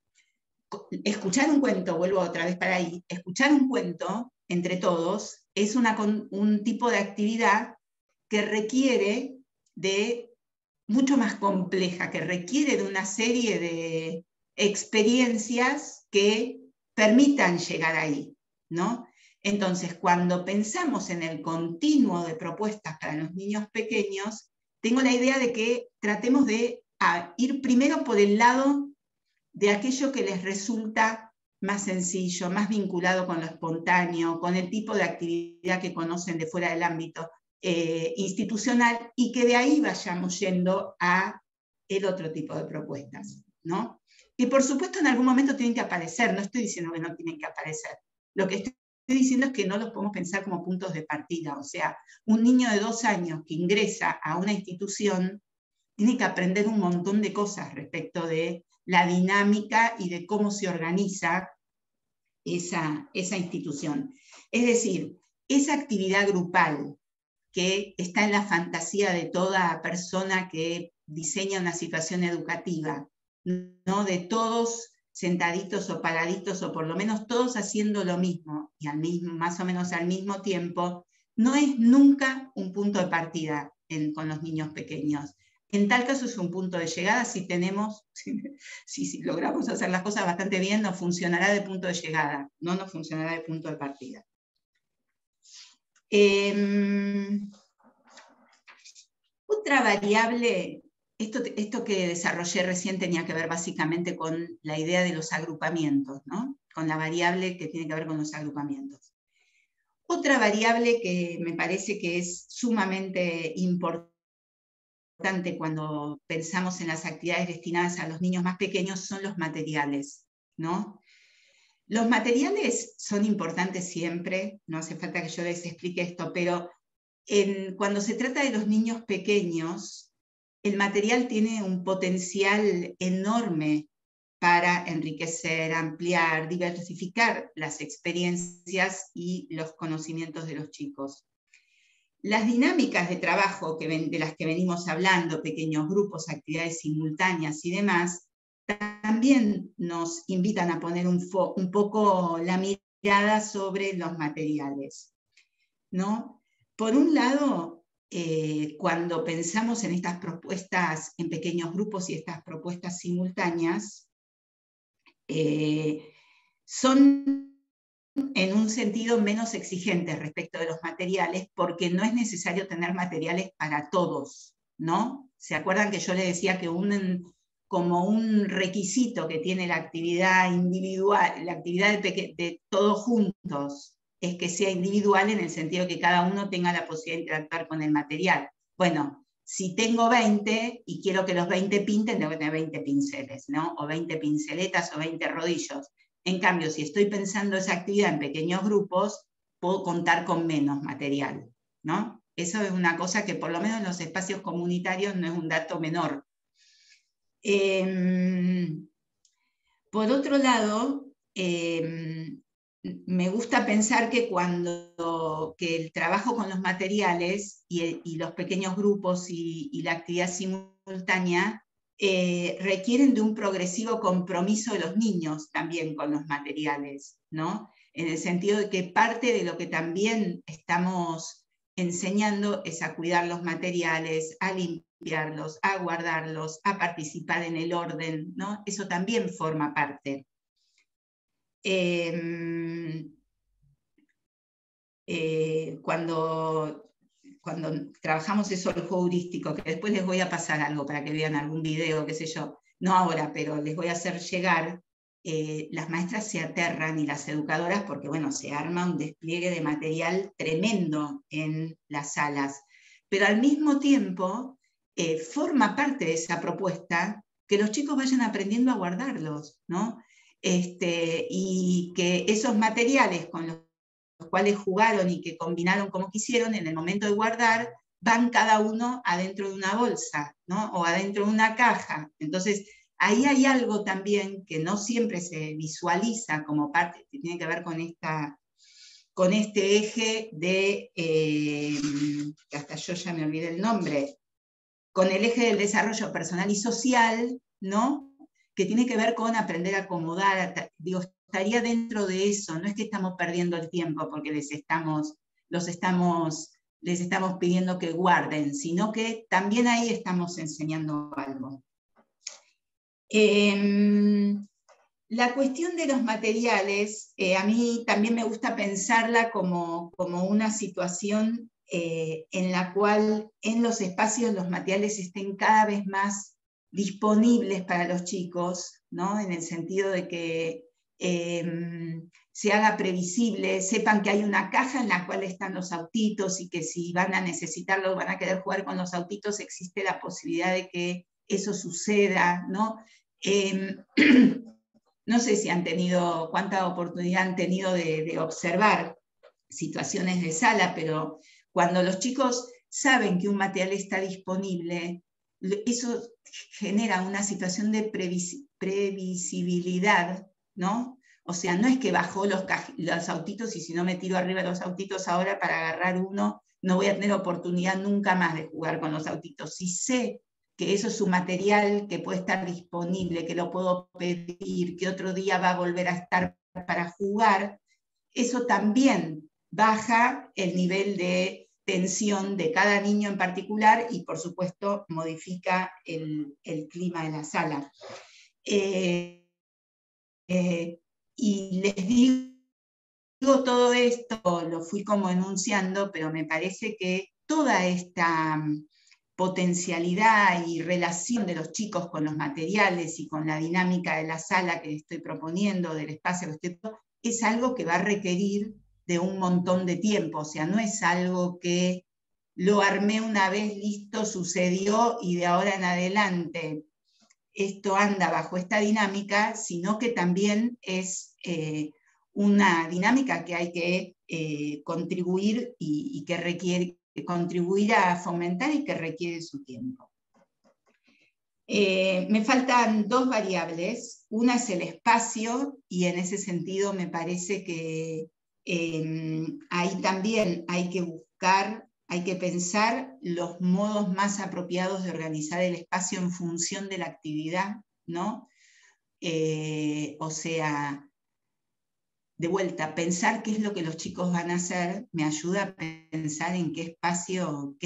Escuchar un cuento, vuelvo otra vez para ahí, escuchar un cuento entre todos es un tipo de actividad que requiere de mucho más compleja, que requiere de una serie de experiencias que permitan llegar ahí, ¿no? Entonces, cuando pensamos en el continuo de propuestas para los niños pequeños, tengo la idea de que tratemos de ir primero por el lado de aquello que les resulta más sencillo, más vinculado con lo espontáneo, con el tipo de actividad que conocen de fuera del ámbito institucional, y que de ahí vayamos yendo a el otro tipo de propuestas, ¿no? que por supuesto en algún momento tienen que aparecer, no estoy diciendo que no tienen que aparecer, lo que estoy diciendo es que no los podemos pensar como puntos de partida, o sea, un niño de 2 años que ingresa a una institución tiene que aprender un montón de cosas respecto de la dinámica y de cómo se organiza esa institución. Es decir, esa actividad grupal que está en la fantasía de toda persona que diseña una situación educativa, ¿no? De todos sentaditos o paraditos, o por lo menos todos haciendo lo mismo, y más o menos al mismo tiempo, no es nunca un punto de partida con los niños pequeños. En tal caso es un punto de llegada si logramos hacer las cosas bastante bien, nos funcionará de punto de llegada, no nos funcionará de punto de partida. Otra variable, esto que desarrollé recién tenía que ver básicamente con la idea de los agrupamientos, ¿no? Con la variable que tiene que ver con los agrupamientos. Otra variable que me parece que es sumamente importante cuando pensamos en las actividades destinadas a los niños más pequeños son los materiales, ¿no? Los materiales son importantes siempre, no hace falta que yo les explique esto, pero cuando se trata de los niños pequeños, el material tiene un potencial enorme para enriquecer, ampliar, diversificar las experiencias y los conocimientos de los chicos. Las dinámicas de trabajo de las que venimos hablando, pequeños grupos, actividades simultáneas y demás, también nos invitan a poner un poco la mirada sobre los materiales, ¿no? Por un lado, cuando pensamos en estas propuestas en pequeños grupos y estas propuestas simultáneas, son en un sentido menos exigentes respecto de los materiales, porque no es necesario tener materiales para todos, ¿no? ¿Se acuerdan que yo les decía que como un requisito que tiene la actividad individual, la actividad de todos juntos, es que sea individual en el sentido de que cada uno tenga la posibilidad de interactuar con el material? Bueno, si tengo 20 y quiero que los 20 pinten, tengo que tener 20 pinceles, ¿no? O 20 pinceletas o 20 rodillos. En cambio, si estoy pensando esa actividad en pequeños grupos, puedo contar con menos material, ¿no? Eso es una cosa que por lo menos en los espacios comunitarios no es un dato menor. Por otro lado, me gusta pensar que que el trabajo con los materiales y los pequeños grupos y la actividad simultánea requieren de un progresivo compromiso de los niños también con los materiales, ¿no? En el sentido de que parte de lo que también estamos enseñando es a cuidar los materiales, a limpiarlos, a guardarlos, a participar en el orden, ¿no? Eso también forma parte. Cuando trabajamos eso, el juego heurístico, que después les voy a pasar algo para que vean algún video, qué sé yo, no ahora, pero les voy a hacer llegar, las maestras se aterran y las educadoras porque, bueno, se arma un despliegue de material tremendo en las salas, pero al mismo tiempo forma parte de esa propuesta que los chicos vayan aprendiendo a guardarlos, ¿no? Y que esos materiales con los cuales jugaron y que combinaron como quisieron, en el momento de guardar, van cada uno adentro de una bolsa, ¿no? O adentro de una caja. Entonces, ahí hay algo también que no siempre se visualiza como parte, que tiene que ver con este eje de, que hasta yo ya me olvidé el nombre, con el eje del desarrollo personal y social, ¿no? Que tiene que ver con aprender a acomodar, digo, estaría dentro de eso, no es que estamos perdiendo el tiempo porque les estamos pidiendo que guarden, sino que también ahí estamos enseñando algo. La cuestión de los materiales, a mí también me gusta pensarla como una situación en la cual en los espacios los materiales estén cada vez más disponibles para los chicos, ¿no? En el sentido de que se haga previsible, sepan que hay una caja en la cual están los autitos y que si van a necesitarlos, van a querer jugar con los autitos, existe la posibilidad de que eso suceda, ¿no? No sé si han tenido, cuánta oportunidad han tenido de observar situaciones de sala, pero cuando los chicos saben que un material está disponible, eso genera una situación de previsibilidad, ¿no? O sea, no es que bajó los autitos y si no me tiro arriba de los autitos ahora para agarrar uno, no voy a tener oportunidad nunca más de jugar con los autitos. Si sé que eso es un material que puede estar disponible, que lo puedo pedir, que otro día va a volver a estar para jugar, eso también baja el nivel de tensión de cada niño en particular y, por supuesto, modifica el clima de la sala. Y les digo todo esto, lo fui como enunciando, pero me parece que toda esta potencialidad y relación de los chicos con los materiales y con la dinámica de la sala que estoy proponiendo, del espacio que estoy proponiendo, es algo que va a requerir de un montón de tiempo, o sea, no es algo que lo armé una vez, listo, sucedió y de ahora en adelante esto anda bajo esta dinámica, sino que también es una dinámica que hay que contribuir y que requiere contribuir a fomentar y que requiere su tiempo. Me faltan dos variables. Una es el espacio, y en ese sentido me parece que ahí también hay que buscar, hay que pensar los modos más apropiados de organizar el espacio en función de la actividad, ¿no? O sea, de vuelta, pensar qué es lo que los chicos van a hacer me ayuda a pensar en qué espacio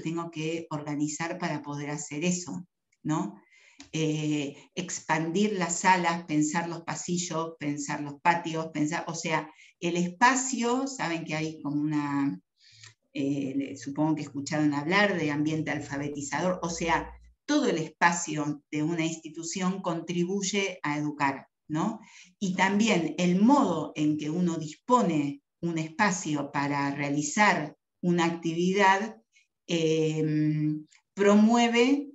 tengo que organizar para poder hacer eso, ¿no? Expandir las salas, pensar los pasillos, pensar los patios, pensar, o sea, el espacio, saben que hay como una, supongo que escucharon hablar de ambiente alfabetizador, o sea, todo el espacio de una institución contribuye a educar, ¿no? Y también el modo en que uno dispone un espacio para realizar una actividad promueve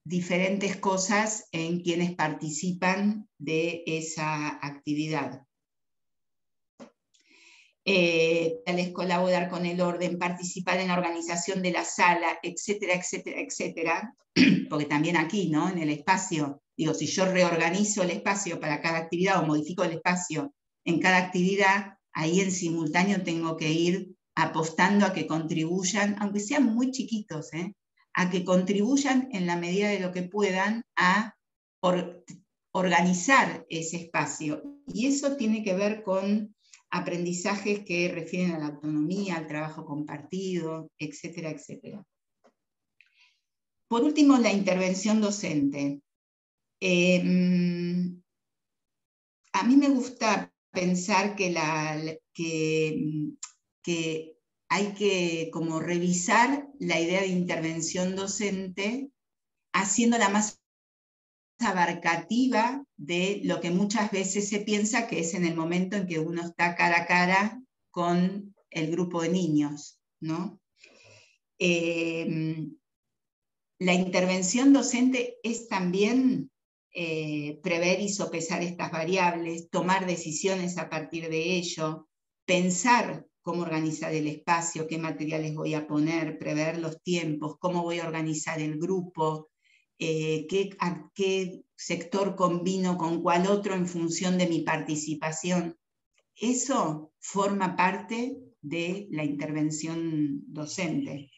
diferentes cosas en quienes participan de esa actividad. Tal es colaborar con el orden, participar en la organización de la sala, etcétera, etcétera, etcétera, porque también aquí, ¿no? En el espacio, digo, si yo reorganizo el espacio para cada actividad o modifico el espacio en cada actividad, ahí en simultáneo tengo que ir apostando a que contribuyan, aunque sean muy chiquitos, a que contribuyan en la medida de lo que puedan a organizar ese espacio. Y eso tiene que ver con aprendizajes que refieren a la autonomía, al trabajo compartido, etcétera, etcétera. Por último, la intervención docente. A mí me gusta pensar que hay que como revisar la idea de intervención docente haciéndola más abarcativa de lo que muchas veces se piensa que es en el momento en que uno está cara a cara con el grupo de niños, ¿no? La intervención docente es también prever y sopesar estas variables, tomar decisiones a partir de ello, pensar cómo organizar el espacio, qué materiales voy a poner, prever los tiempos, cómo voy a organizar el grupo, a qué sector combino con cuál otro en función de mi participación. Eso forma parte de la intervención docente.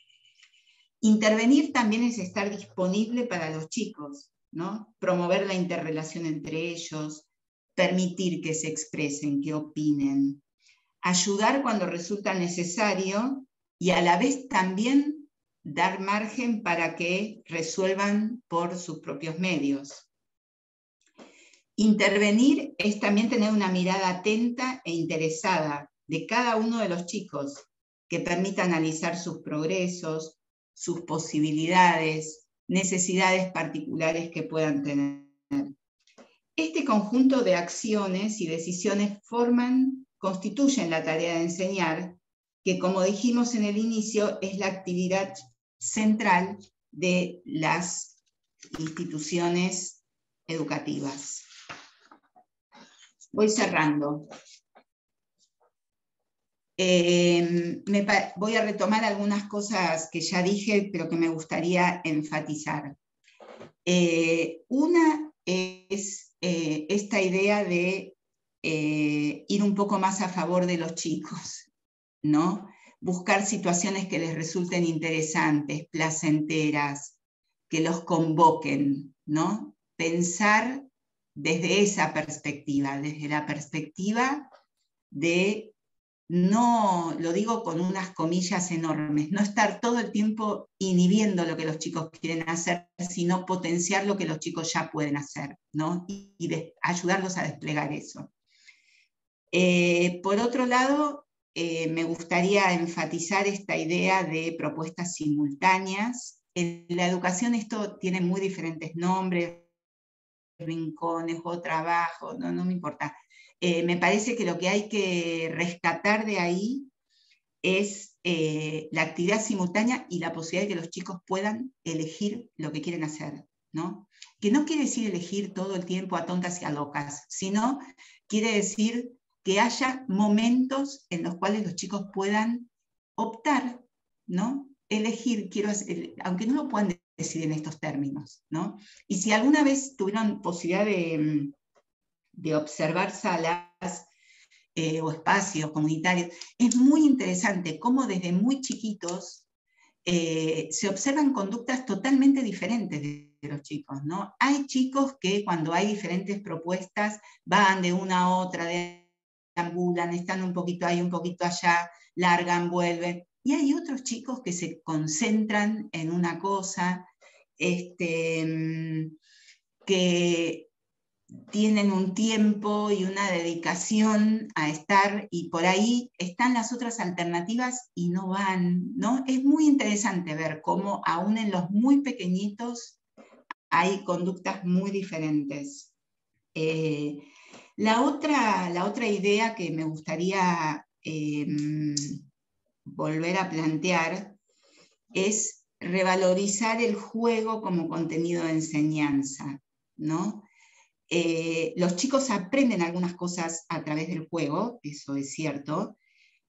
Intervenir también es estar disponible para los chicos, ¿no? Promover la interrelación entre ellos, permitir que se expresen, que opinen, ayudar cuando resulta necesario y a la vez también dar margen para que resuelvan por sus propios medios. Intervenir es también tener una mirada atenta e interesada de cada uno de los chicos, que permita analizar sus progresos, sus posibilidades, necesidades particulares que puedan tener. Este conjunto de acciones y decisiones constituyen la tarea de enseñar, que como dijimos en el inicio, es la actividad central de las instituciones educativas. Voy cerrando. Voy a retomar algunas cosas que ya dije, pero que me gustaría enfatizar. Una es esta idea de ir un poco más a favor de los chicos, ¿no? Buscar situaciones que les resulten interesantes, placenteras, que los convoquen, ¿no? Pensar desde esa perspectiva, desde la perspectiva de, no, lo digo con unas comillas enormes, no estar todo el tiempo inhibiendo lo que los chicos quieren hacer, sino potenciar lo que los chicos ya pueden hacer, ¿no? Y ayudarlos a desplegar eso. Por otro lado, me gustaría enfatizar esta idea de propuestas simultáneas. En la educación esto tiene muy diferentes nombres, rincones o trabajo, no me importa. Me parece que lo que hay que rescatar de ahí es la actividad simultánea y la posibilidad de que los chicos puedan elegir lo que quieren hacer, ¿no? Que no quiere decir elegir todo el tiempo a tontas y a locas, sino quiere decir que haya momentos en los cuales los chicos puedan optar, ¿no? Elegir, aunque no lo puedan decir en estos términos, ¿no? Y si alguna vez tuvieron posibilidad de observar salas o espacios comunitarios, es muy interesante cómo desde muy chiquitos se observan conductas totalmente diferentes de los chicos, ¿no? Hay chicos que cuando hay diferentes propuestas van de una a otra, deambulan, están un poquito ahí, un poquito allá, largan, vuelven. Y hay otros chicos que se concentran en una cosa, que tienen un tiempo y una dedicación a estar, y por ahí están las otras alternativas y no van, ¿no? Es muy interesante ver cómo aún en los muy pequeñitos hay conductas muy diferentes. La otra idea que me gustaría volver a plantear es revalorizar el juego como contenido de enseñanza, ¿no? Los chicos aprenden algunas cosas a través del juego, eso es cierto,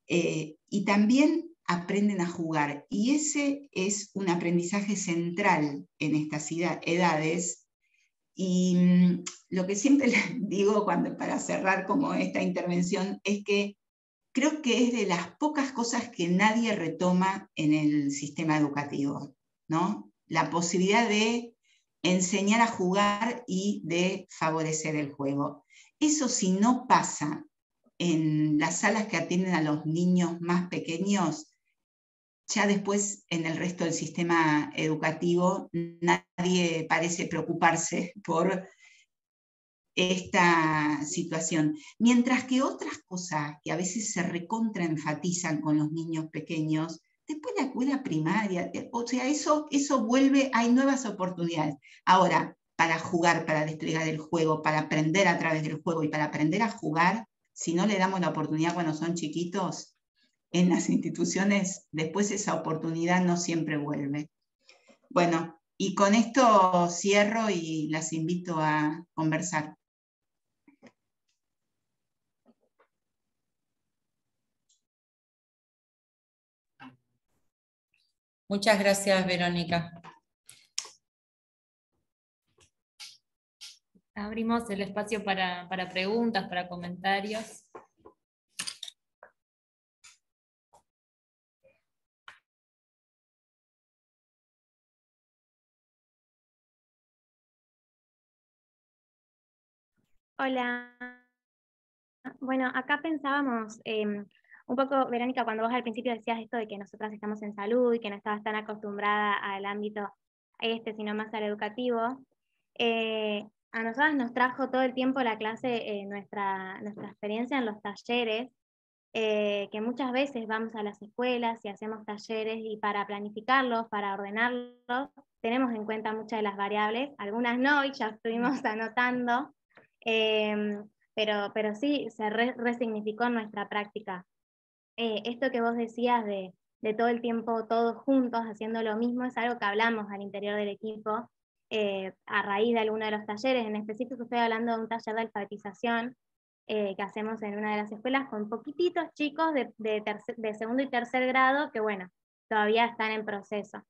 y también aprenden a jugar. Y ese es un aprendizaje central en estas edades. Y lo que siempre les digo para cerrar como esta intervención es que creo que es de las pocas cosas que nadie retoma en el sistema educativo, ¿no? La posibilidad de enseñar a jugar y de favorecer el juego. Eso, si no pasa en las salas que atienden a los niños más pequeños, ya después en el resto del sistema educativo nadie parece preocuparse por esta situación. Mientras que otras cosas que a veces se recontraenfatizan con los niños pequeños, después la escuela primaria, o sea, eso vuelve, hay nuevas oportunidades. Ahora, para jugar, para desplegar el juego, para aprender a través del juego y para aprender a jugar, si no le damos la oportunidad cuando son chiquitos, en las instituciones, después esa oportunidad no siempre vuelve. Bueno, y con esto cierro y las invito a conversar. Muchas gracias, Verónica. Abrimos el espacio para preguntas, para comentarios. Hola. Bueno, acá pensábamos un poco, Verónica, cuando vos al principio decías esto de que nosotras estamos en salud y que no estabas tan acostumbrada al ámbito sino más al educativo, a nosotras nos trajo todo el tiempo la clase, nuestra experiencia en los talleres, que muchas veces vamos a las escuelas y hacemos talleres y para planificarlos, para ordenarlos, tenemos en cuenta muchas de las variables, algunas no, y ya estuvimos anotando, pero sí se resignificó en nuestra práctica. Esto que vos decías de todo el tiempo todos juntos haciendo lo mismo es algo que hablamos al interior del equipo, a raíz de alguno de los talleres. En específico estoy hablando de un taller de alfabetización que hacemos en una de las escuelas con poquititos chicos de segundo y tercer grado que, bueno, todavía están en proceso.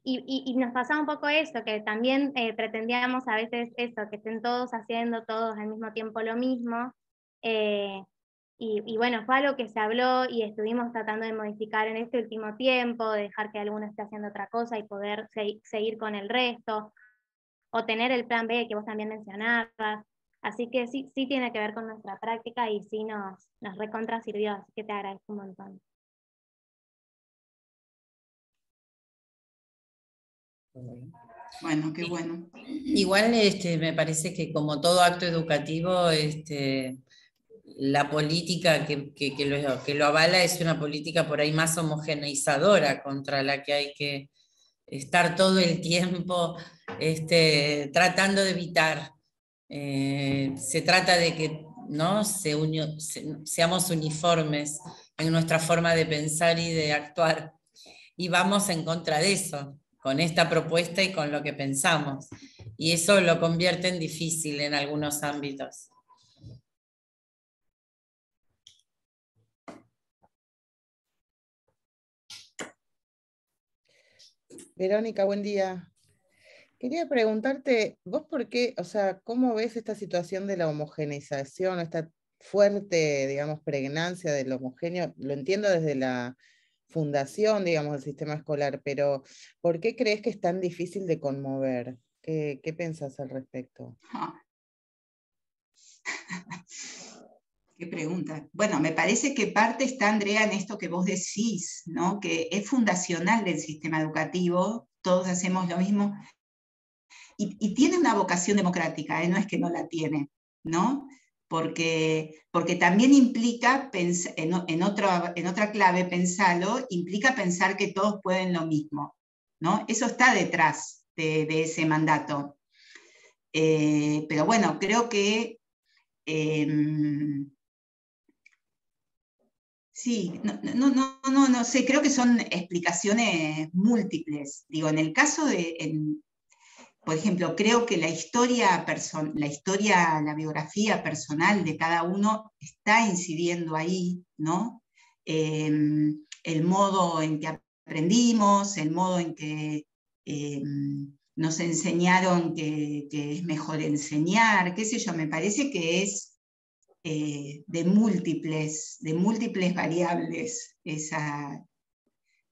Y nos pasaba un poco eso, que también pretendíamos a veces eso, que estén todos haciendo todos al mismo tiempo lo mismo. Y bueno, fue algo que se habló y estuvimos tratando de modificar en este último tiempo, de dejar que alguno esté haciendo otra cosa y poder seguir con el resto, o tener el plan B que vos también mencionabas. Así que sí tiene que ver con nuestra práctica y sí nos recontra sirvió, así que te agradezco un montón. Bueno, qué bueno. Igual me parece que como todo acto educativo, la política que lo avala es una política por ahí más homogeneizadora contra la que hay que estar todo el tiempo tratando de evitar. Se trata de que ¿no? Seamos uniformes en nuestra forma de pensar y de actuar. Y vamos en contra de eso, con esta propuesta y con lo que pensamos. Y eso lo convierte en difícil en algunos ámbitos. Verónica, buen día. Quería preguntarte, ¿vos por qué, o sea, cómo ves esta situación de la homogeneización, esta fuerte, digamos, pregnancia del homogéneo? Lo entiendo desde la fundación, digamos, del sistema escolar, pero ¿por qué crees que es tan difícil de conmover? ¿Qué pensás al respecto? Qué pregunta. Bueno, me parece que parte está, Andrea, en esto que vos decís, ¿no? Que es fundacional del sistema educativo, todos hacemos lo mismo, y tiene una vocación democrática, no es que no la tiene, ¿no? Porque también implica, en otra clave, pensarlo, implica pensar que todos pueden lo mismo, ¿no? Eso está detrás de ese mandato. Pero bueno, creo que sí, no sé, creo que son explicaciones múltiples. Digo, en el caso por ejemplo, creo que la biografía personal de cada uno está incidiendo ahí, ¿no? El modo en que aprendimos, el modo en que nos enseñaron que es mejor enseñar, qué sé yo, me parece que es de múltiples variables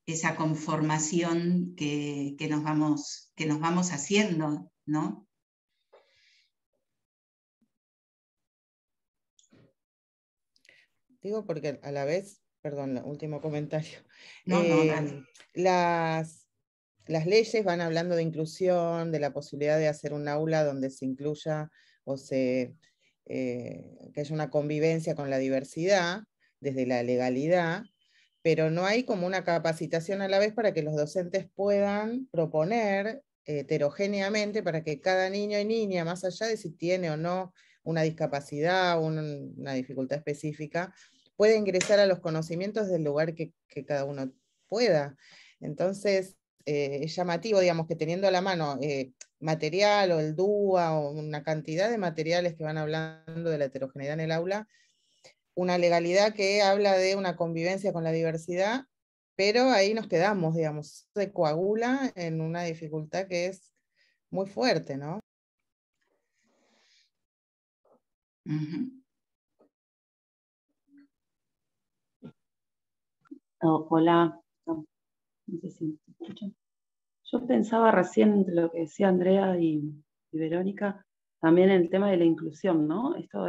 esa conformación que nos vamos haciendo, ¿no? Digo porque a la vez, perdón, último comentario, No, dale. las leyes van hablando de inclusión, de la posibilidad de hacer un aula donde se incluya o que haya una convivencia con la diversidad, desde la legalidad, pero no hay como una capacitación a la vez para que los docentes puedan proponer heterogéneamente para que cada niño y niña, más allá de si tiene o no una discapacidad o una dificultad específica, pueda ingresar a los conocimientos del lugar que cada uno pueda. Entonces, es llamativo, digamos, que teniendo a la mano material o el DUA o una cantidad de materiales que van hablando de la heterogeneidad en el aula, una legalidad que habla de una convivencia con la diversidad, pero ahí nos quedamos, digamos, se coagula en una dificultad que es muy fuerte, ¿no? Hola, no sé si me escuchan. Yo pensaba recién entre lo que decía Andrea y Verónica, también en el tema de la inclusión, ¿no? Esto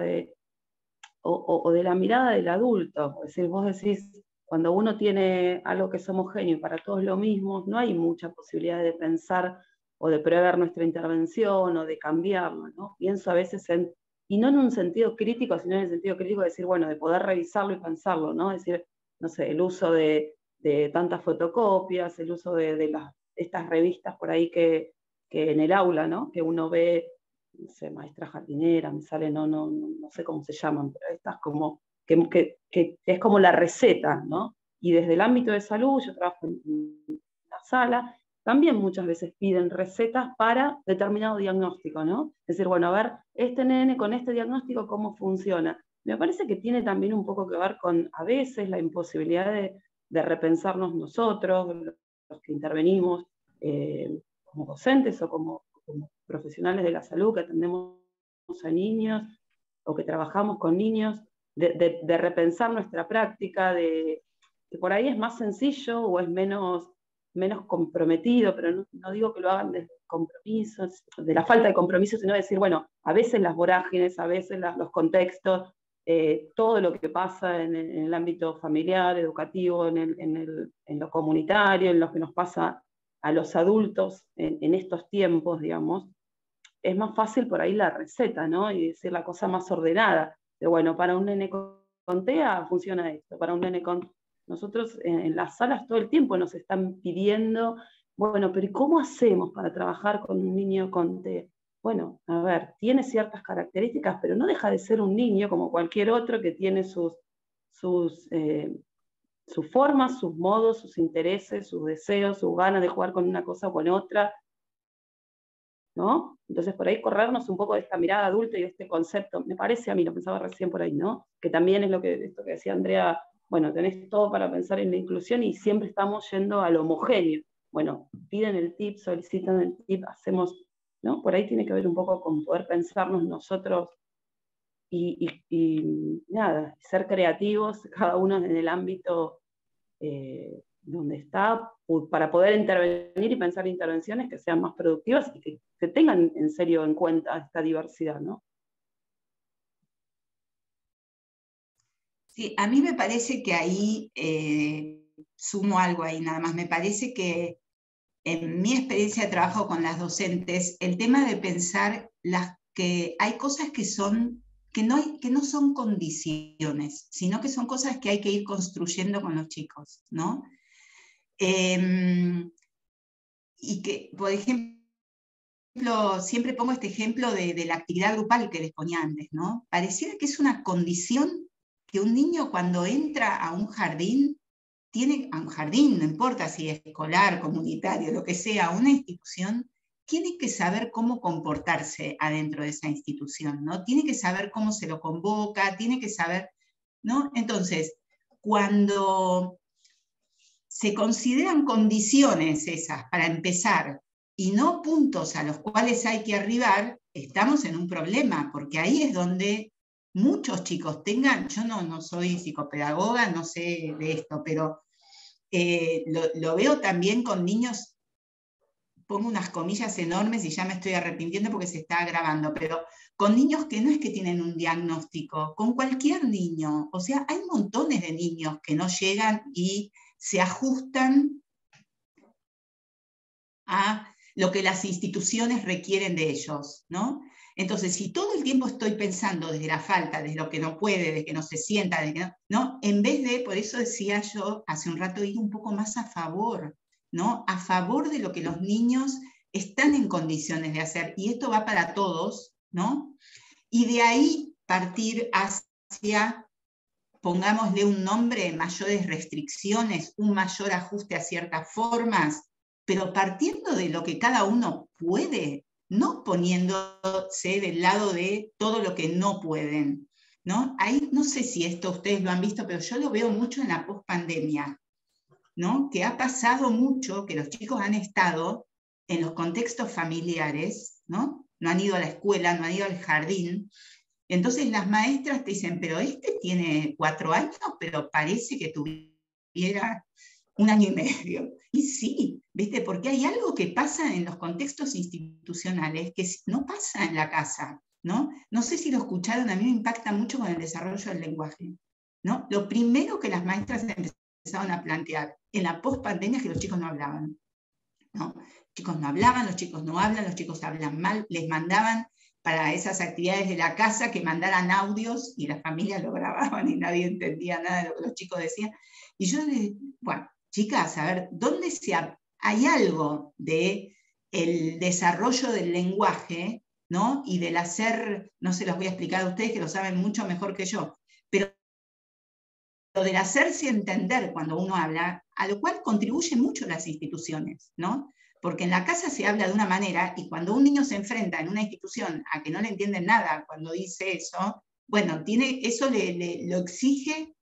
o de la mirada del adulto. Es decir, vos decís, cuando uno tiene algo que es homogéneo y para todos lo mismo, no hay mucha posibilidad de pensar o de prever nuestra intervención o de cambiarlo, ¿no? Pienso a veces y no en un sentido crítico, sino en el sentido crítico de decir, bueno, de poder revisarlo y pensarlo, ¿no? Es decir, no sé, el uso de tantas fotocopias, el uso de estas revistas por ahí que en el aula, ¿no? Que uno ve, no sé, maestra jardinera, me sale, no sé cómo se llaman, pero estas como, que es como la receta, ¿no? Y desde el ámbito de salud, yo trabajo en una sala, también muchas veces piden recetas para determinado diagnóstico, ¿no? Es decir, bueno, a ver, este nene con este diagnóstico, ¿cómo funciona? Me parece que tiene también un poco que ver con, a veces, la imposibilidad de repensarnos nosotros, los que intervenimos como docentes o como profesionales de la salud que atendemos a niños o que trabajamos con niños, de repensar nuestra práctica, que por ahí es más sencillo o es menos comprometido, pero no digo que lo hagan de compromisos, de la falta de compromiso, sino de decir, bueno, a veces las vorágines, a veces los contextos, todo lo que pasa en el ámbito familiar, educativo, en lo comunitario, en lo que nos pasa a los adultos en estos tiempos, digamos, es más fácil por ahí la receta, ¿no? Y decir la cosa más ordenada. De bueno, para un nene con TEA funciona esto, para un nene con... Nosotros en las salas todo el tiempo nos están pidiendo, bueno, pero ¿y cómo hacemos para trabajar con un niño con TEA? Bueno, a ver, tiene ciertas características, pero no deja de ser un niño como cualquier otro que tiene sus formas, sus modos, sus intereses, sus deseos, sus ganas de jugar con una cosa o con otra, ¿no? Entonces por ahí corrernos un poco de esta mirada adulta y de este concepto, me parece a mí, lo pensaba recién por ahí, ¿no? Que también es esto que decía Andrea, bueno, tenés todo para pensar en la inclusión y siempre estamos yendo al homogéneo. Bueno, piden el tip, solicitan el tip, hacemos, ¿no? Por ahí tiene que ver un poco con poder pensarnos nosotros y nada, ser creativos, cada uno en el ámbito donde está, para poder intervenir y pensar intervenciones que sean más productivas y que tengan en serio en cuenta esta diversidad, ¿no? Sí, a mí me parece que ahí, sumo algo ahí nada más, me parece que en mi experiencia de trabajo con las docentes, el tema de pensar que hay cosas que no son condiciones, sino que son cosas que hay que ir construyendo con los chicos, ¿no? Y que, por ejemplo, siempre pongo este ejemplo de la actividad grupal que les ponía antes, ¿no? Pareciera que es una condición que un niño cuando entra a un jardín, no importa si es escolar, comunitario, lo que sea, una institución, tiene que saber cómo comportarse adentro de esa institución, ¿no? Tiene que saber cómo se lo convoca, tiene que saber, ¿no? Entonces, cuando se consideran condiciones esas para empezar y no puntos a los cuales hay que arribar, estamos en un problema, porque ahí es donde muchos chicos yo no soy psicopedagoga, no sé de esto, pero lo veo también con niños, pongo unas comillas enormes y ya me estoy arrepintiendo porque se está grabando, pero con niños que no es que tienen un diagnóstico, con cualquier niño, o sea, hay montones de niños que no llegan y se ajustan a lo que las instituciones requieren de ellos, ¿no? Entonces, si todo el tiempo estoy pensando desde la falta, desde lo que no puede, de que no se sienta, de que no, en vez de, por eso decía yo hace un rato, ir un poco más a favor, ¿no? A favor de lo que los niños están en condiciones de hacer, y esto va para todos, ¿no? Y de ahí partir hacia, pongámosle un nombre, mayores restricciones, un mayor ajuste a ciertas formas, pero partiendo de lo que cada uno puede, no poniéndose del lado de todo lo que no pueden, ¿no? Ahí no sé si esto ustedes lo han visto, pero yo lo veo mucho en la pospandemia, ¿no? Que ha pasado mucho, que los chicos han estado en los contextos familiares, ¿no? No han ido a la escuela, no han ido al jardín. Entonces las maestras te dicen, pero este tiene 4 años, pero parece que tuviera 1 año y medio. Y sí, ¿viste? Porque hay algo que pasa en los contextos institucionales que no pasa en la casa, ¿no? No sé si lo escucharon, a mí me impacta mucho con el desarrollo del lenguaje, ¿no? Lo primero que las maestras empezaron a plantear en la pospandemia es que los chicos no hablaban, ¿no? Los chicos no hablaban, los chicos no hablan, los chicos hablan mal, les mandaban para esas actividades de la casa que mandaran audios y las familias lo grababan y nadie entendía nada de lo que los chicos decían. Y yo les dije, bueno, chicas, a ver, ¿dónde hay algo del desarrollo del lenguaje, ¿no? Y del hacer, no se los voy a explicar a ustedes que lo saben mucho mejor que yo, pero del hacerse entender cuando uno habla, a lo cual contribuyen mucho las instituciones, ¿no? porque en la casa se habla de una manera, y cuando un niño se enfrenta en una institución a que no le entienden nada cuando dice eso, bueno, eso lo exige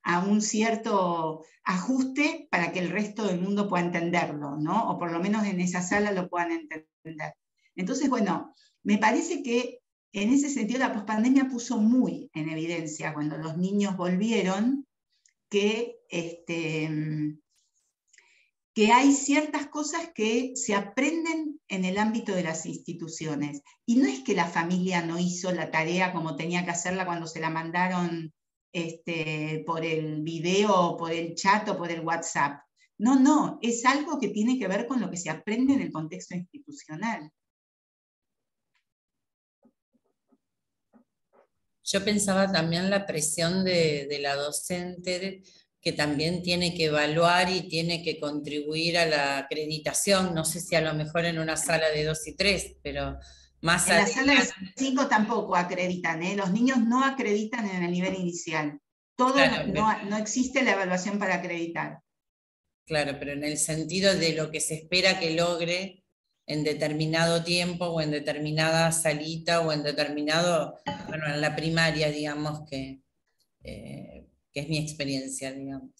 a un cierto ajuste para que el resto del mundo pueda entenderlo, ¿no? O por lo menos en esa sala lo puedan entender. Entonces, bueno, me parece que en ese sentido la pospandemia puso muy en evidencia cuando los niños volvieron que hay ciertas cosas que se aprenden en el ámbito de las instituciones. Y no es que la familia no hizo la tarea como tenía que hacerla cuando se la mandaron por el video, por el chat o por el WhatsApp. No, es algo que tiene que ver con lo que se aprende en el contexto institucional. Yo pensaba también la presión de la docente, que también tiene que evaluar y tiene que contribuir a la acreditación, no sé si a lo mejor en una sala de 2 y 3, pero más en allá. la sala de 5 tampoco acreditan, ¿eh? Los niños no acreditan en el nivel inicial. Claro, no existe la evaluación para acreditar. Claro, pero en el sentido de lo que se espera que logre en determinado tiempo o en determinada salita o en determinado, bueno, en la primaria, digamos, que es mi experiencia, digamos.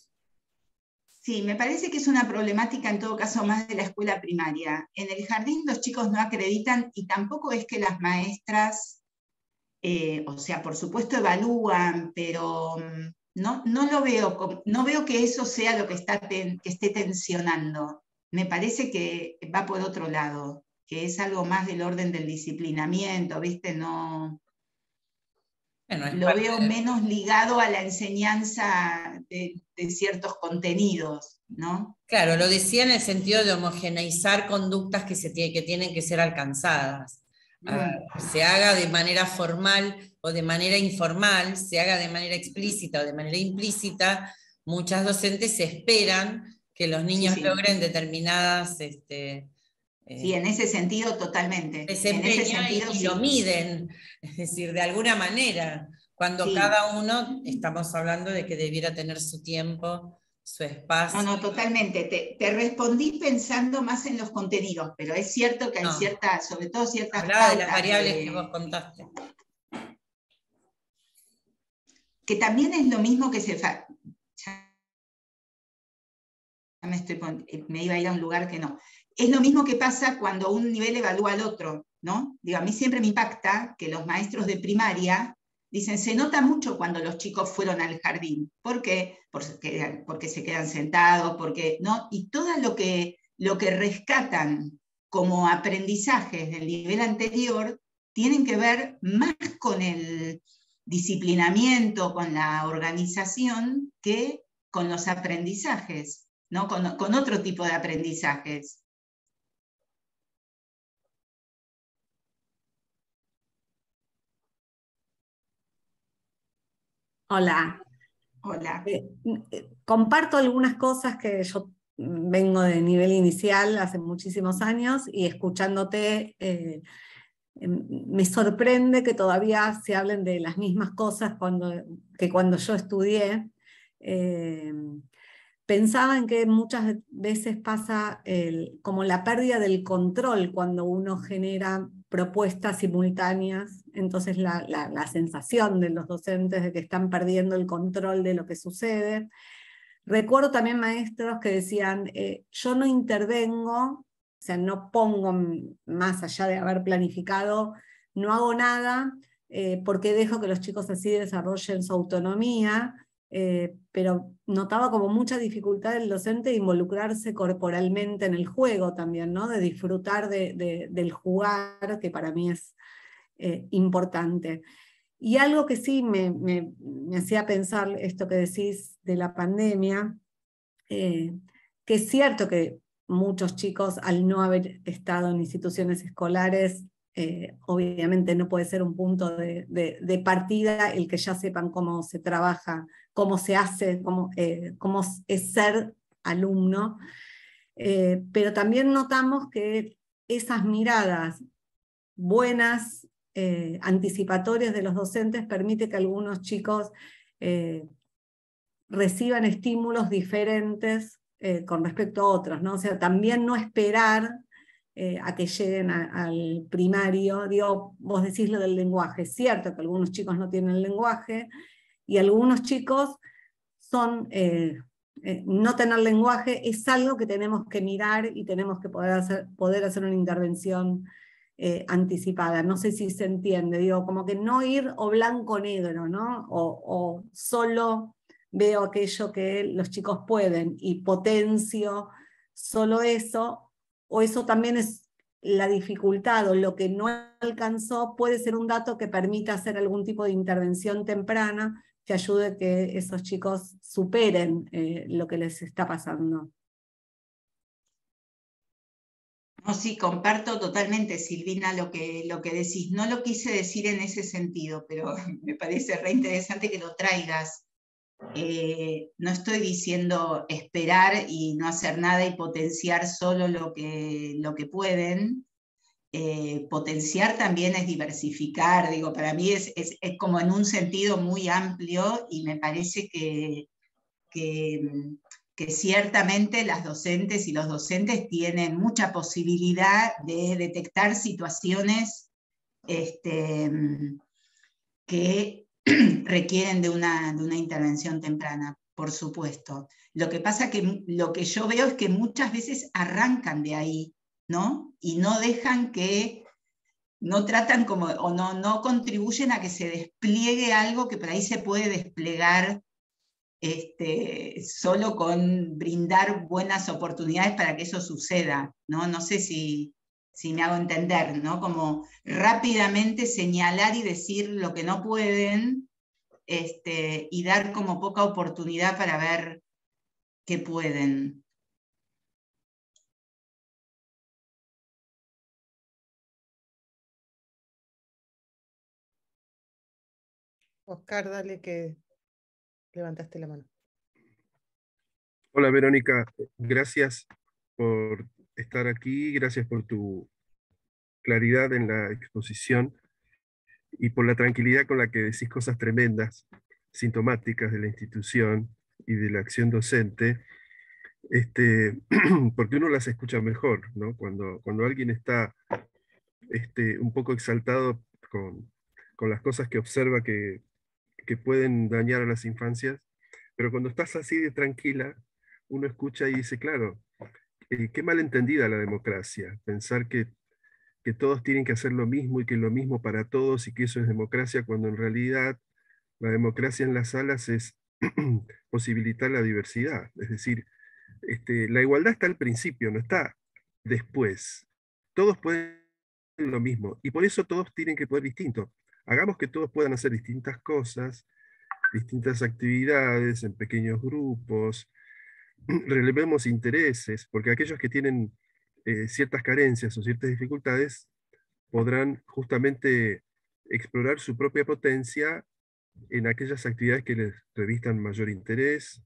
Sí, me parece que es una problemática en todo caso más de la escuela primaria. En el jardín los chicos no acreditan y tampoco es que las maestras, o sea, por supuesto evalúan, pero no lo veo, no veo que eso sea lo que esté tensionando. Me parece que va por otro lado, que es algo más del orden del disciplinamiento, ¿viste? No. Bueno, Lo veo menos ligado a la enseñanza de ciertos contenidos, ¿no? Claro, lo decía en el sentido de homogeneizar conductas que tienen que ser alcanzadas. Se haga de manera formal o de manera informal, se haga de manera explícita o de manera implícita, muchas docentes esperan que los niños logren determinadas... sí, en ese sentido totalmente. Desempeño en ese sentido, y lo miden, es decir, de alguna manera, cuando cada uno, estamos hablando de que debiera tener su tiempo, su espacio. No, totalmente. Te respondí pensando más en los contenidos, pero es cierto que hay sobre todo ciertas Hablaba de las variables que vos contaste. Que también es lo mismo que me iba a ir a un lugar que no. Es lo mismo que pasa cuando un nivel evalúa al otro, ¿no? Digo, a mí siempre me impacta que los maestros de primaria dicen, se nota mucho cuando los chicos fueron al jardín. ¿Por qué? Porque se quedan sentados, ¿no? Y todo lo que rescatan como aprendizajes del nivel anterior tienen que ver más con el disciplinamiento, con la organización, que con los aprendizajes, ¿no? Con otro tipo de aprendizajes. Hola. Hola. Comparto algunas cosas que yo vengo de nivel inicial hace muchísimos años y escuchándote me sorprende que todavía se hablen de las mismas cosas que cuando yo estudié. Pensaba en que muchas veces pasa como la pérdida del control cuando uno genera propuestas simultáneas, entonces la sensación de los docentes de que están perdiendo el control de lo que sucede. Recuerdo también maestros que decían, yo no intervengo, o sea, no pongo más allá de haber planificado, no hago nada, porque dejo que los chicos así desarrollen su autonomía, pero notaba como mucha dificultad del docente de involucrarse corporalmente en el juego también, ¿no? De disfrutar del jugar, que para mí es importante. Y algo que sí me hacía pensar esto que decís de la pandemia, que es cierto que muchos chicos al no haber estado en instituciones escolares, obviamente no puede ser un punto de partida el que ya sepan cómo se trabaja, cómo se hace, cómo es ser alumno, pero también notamos que esas miradas buenas, anticipatorias de los docentes permite que algunos chicos reciban estímulos diferentes con respecto a otros, ¿no? O sea, también no esperar a que lleguen al primario. Digo, vos decís lo del lenguaje, es cierto que algunos chicos no tienen lenguaje, y algunos chicos son, no tener lenguaje es algo que tenemos que mirar y tenemos que poder hacer una intervención anticipada. No sé si se entiende, digo, como que no ir o blanco o negro, ¿no? O solo veo aquello que los chicos pueden y potencio solo eso, o eso también es la dificultad o lo que no alcanzó puede ser un dato que permita hacer algún tipo de intervención temprana que ayude a que esos chicos superen lo que les está pasando. No, sí, comparto totalmente, Silvina, lo que decís. No lo quise decir en ese sentido, pero me parece re interesante que lo traigas. No estoy diciendo esperar y no hacer nada y potenciar solo lo que pueden. Potenciar también es diversificar, digo, para mí es como en un sentido muy amplio y me parece que ciertamente las docentes y los docentes tienen mucha posibilidad de detectar situaciones que requieren de una intervención temprana, por supuesto. Lo que pasa que lo que yo veo es que muchas veces arrancan de ahí, ¿no? Y no dejan que, no tratan como, o no contribuyen a que se despliegue algo que por ahí se puede desplegar solo con brindar buenas oportunidades para que eso suceda, ¿no? No sé si me hago entender, ¿no? Como rápidamente señalar y decir lo que no pueden, y dar como poca oportunidad para ver qué pueden. Oscar, dale que levantaste la mano. Hola Verónica, gracias por estar aquí, gracias por tu claridad en la exposición y por la tranquilidad con la que decís cosas tremendas, sintomáticas de la institución y de la acción docente, porque uno las escucha mejor, ¿no? Cuando alguien está un poco exaltado con las cosas que observa que pueden dañar a las infancias, pero cuando estás así de tranquila, uno escucha y dice, claro, qué mal entendida la democracia, pensar que todos tienen que hacer lo mismo y que lo mismo para todos y que eso es democracia, cuando en realidad la democracia en las salas es posibilitar la diversidad. Es decir, la igualdad está al principio, no está después. Todos pueden lo mismo y por eso todos tienen que poder distinto. Hagamos que todos puedan hacer distintas cosas, distintas actividades en pequeños grupos, relevemos intereses, porque aquellos que tienen ciertas carencias o ciertas dificultades podrán justamente explorar su propia potencia en aquellas actividades que les revistan mayor interés,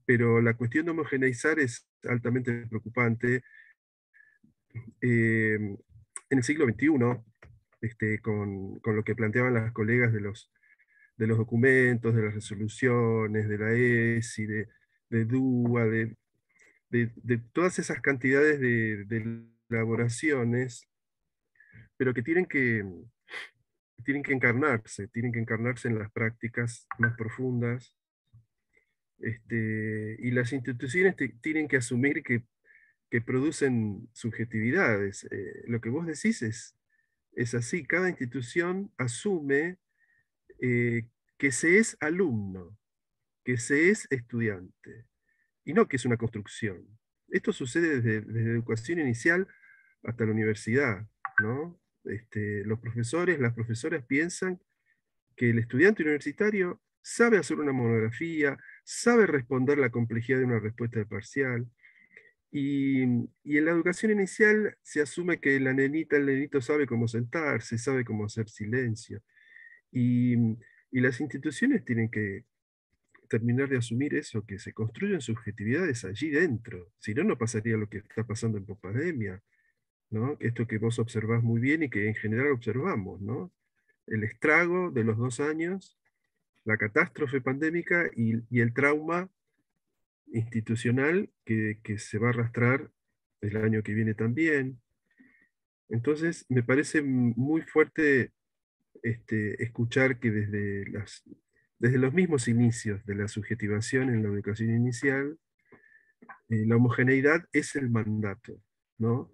pero la cuestión de homogeneizar es altamente preocupante. En el siglo XXI, con lo que planteaban las colegas de los documentos, de las resoluciones, de la ESI, de DUA, de todas esas cantidades de elaboraciones, pero que tienen que encarnarse en las prácticas más profundas, y las instituciones tienen que asumir que producen subjetividades. Lo que vos decís es así, cada institución asume que se es alumno, que se es estudiante, y no que es una construcción. Esto sucede desde educación inicial hasta la universidad, ¿no? Los profesores, las profesoras piensan que el estudiante universitario sabe hacer una monografía, sabe responder la complejidad de una respuesta de parcial, y en la educación inicial se asume que la nenita, el nenito sabe cómo sentarse, sabe cómo hacer silencio, y, y las instituciones tienen que terminar de asumir eso, que se construyen subjetividades allí dentro, si no, no pasaría lo que está pasando en pospandemia, ¿no? Esto que vos observás muy bien y que en general observamos, ¿no? El estrago de los 2 años, la catástrofe pandémica y el trauma institucional que se va a arrastrar el año que viene también. Entonces, me parece muy fuerte escuchar que desde los mismos inicios de la subjetivación en la educación inicial, la homogeneidad es el mandato, ¿no?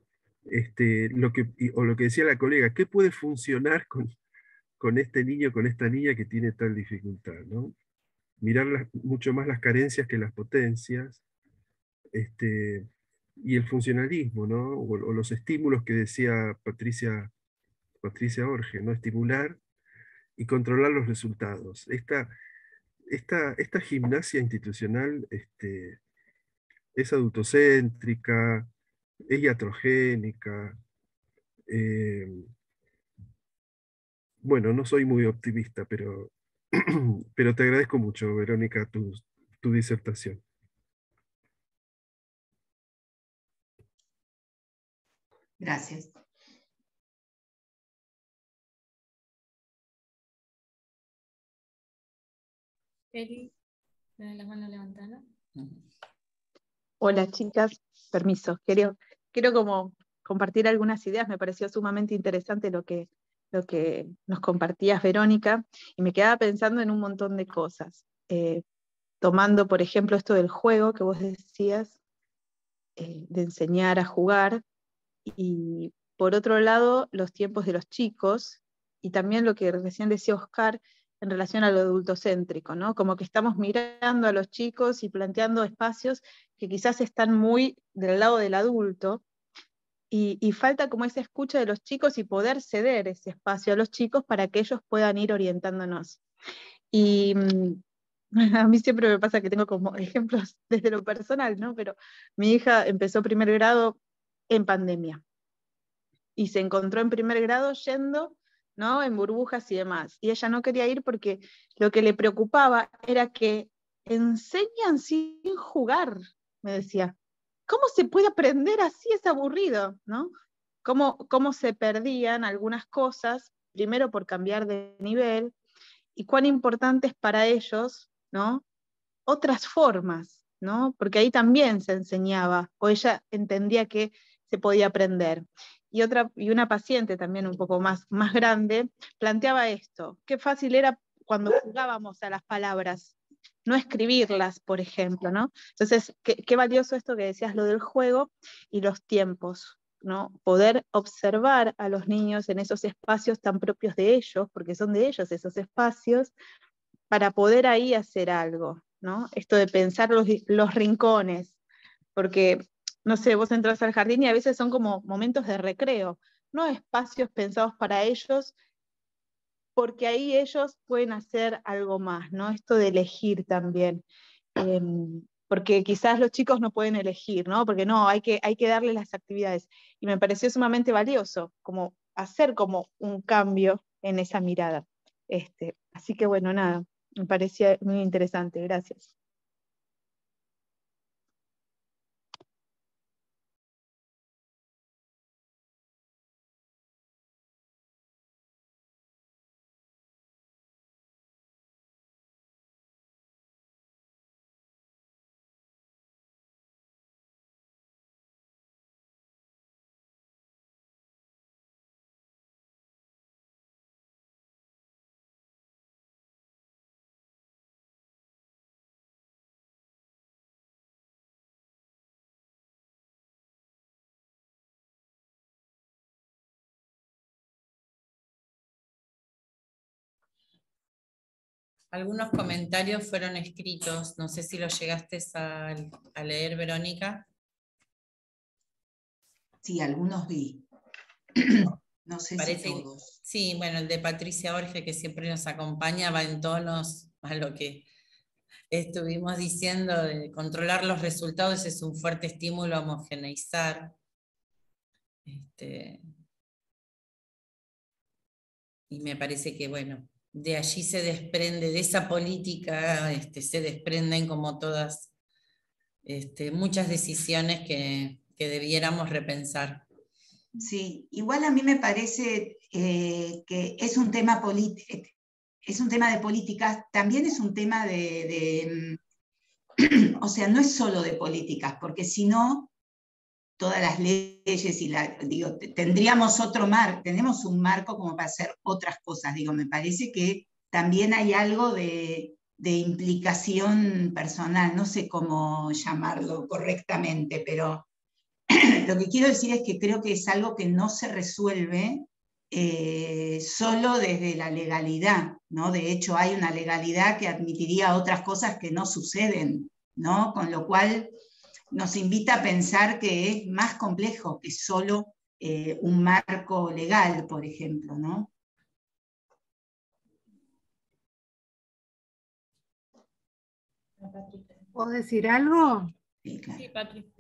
O lo que decía la colega, ¿qué puede funcionar con este niño, con esta niña que tiene tal dificultad, ¿no? Mirar mucho más las carencias que las potencias, y el funcionalismo, ¿no? O los estímulos que decía Patricia Orge, ¿no? Estimular y controlar los resultados. Esta gimnasia institucional es adultocéntrica, es iatrogénica. Bueno, no soy muy optimista, pero, pero te agradezco mucho, Verónica, tu disertación. Gracias. Eli, ¿tenés la mano levantada? Hola chicas, permiso. Quiero como compartir algunas ideas. Me pareció sumamente interesante lo que nos compartías, Verónica, y me quedaba pensando en un montón de cosas. Tomando, por ejemplo, esto del juego que vos decías, de enseñar a jugar, y por otro lado, los tiempos de los chicos, y también lo que recién decía Oscar en relación a lo adultocéntrico, ¿no? Como que estamos mirando a los chicos y planteando espacios que quizás están muy del lado del adulto, y falta como esa escucha de los chicos y poder ceder ese espacio a los chicos para que ellos puedan ir orientándonos. Y a mí siempre me pasa que tengo como ejemplos desde lo personal, ¿no? Pero mi hija empezó primer grado en pandemia y se encontró en primer grado yendo, ¿no? En burbujas y demás. Y ella no quería ir porque lo que le preocupaba era que enseñan sin jugar, me decía. ¿Cómo se puede aprender así? Es aburrido, ¿no? Cómo se perdían algunas cosas, primero por cambiar de nivel, y cuán importantes para ellos, ¿no? Otras formas, ¿no? Porque ahí también se enseñaba, o ella entendía que se podía aprender. Y una paciente también un poco más grande planteaba esto: qué fácil era cuando jugábamos a las palabras, no escribirlas, por ejemplo, ¿no? Entonces, qué valioso esto que decías, lo del juego y los tiempos, ¿no? Poder observar a los niños en esos espacios tan propios de ellos, porque son de ellos esos espacios, para poder ahí hacer algo, ¿no? Esto de pensar los rincones, porque, no sé, vos entras al jardín y a veces son como momentos de recreo, no espacios pensados para ellos, porque ahí ellos pueden hacer algo más, ¿no? Esto de elegir también, porque quizás los chicos no pueden elegir, ¿no? Porque no, hay que darle las actividades, y me pareció sumamente valioso, como hacer como un cambio en esa mirada. Así que bueno, nada, me parecía muy interesante, gracias. Algunos comentarios fueron escritos, no sé si los llegaste a leer, Verónica. Sí, algunos vi. No sé si todos. Sí, bueno, el de Patricia Orge, que siempre nos acompaña, va en tonos a lo que estuvimos diciendo, de controlar los resultados es un fuerte estímulo a homogeneizar. Y me parece que, bueno, de allí se desprende, de esa política, se desprenden como todas, muchas decisiones que debiéramos repensar. Sí, igual a mí me parece que es un tema de políticas, también es un tema o sea, no es solo de políticas, porque si no, todas las leyes y digo, tendríamos tenemos un marco como para hacer otras cosas. Digo, me parece que también hay algo de implicación personal, no sé cómo llamarlo correctamente, pero lo que quiero decir es que creo que es algo que no se resuelve solo desde la legalidad, ¿no? De hecho, hay una legalidad que admitiría otras cosas que no suceden, ¿no? Con lo cual nos invita a pensar que es más complejo que solo un marco legal, por ejemplo, ¿no? ¿Puedo decir algo? Sí, claro. Sí, Patri.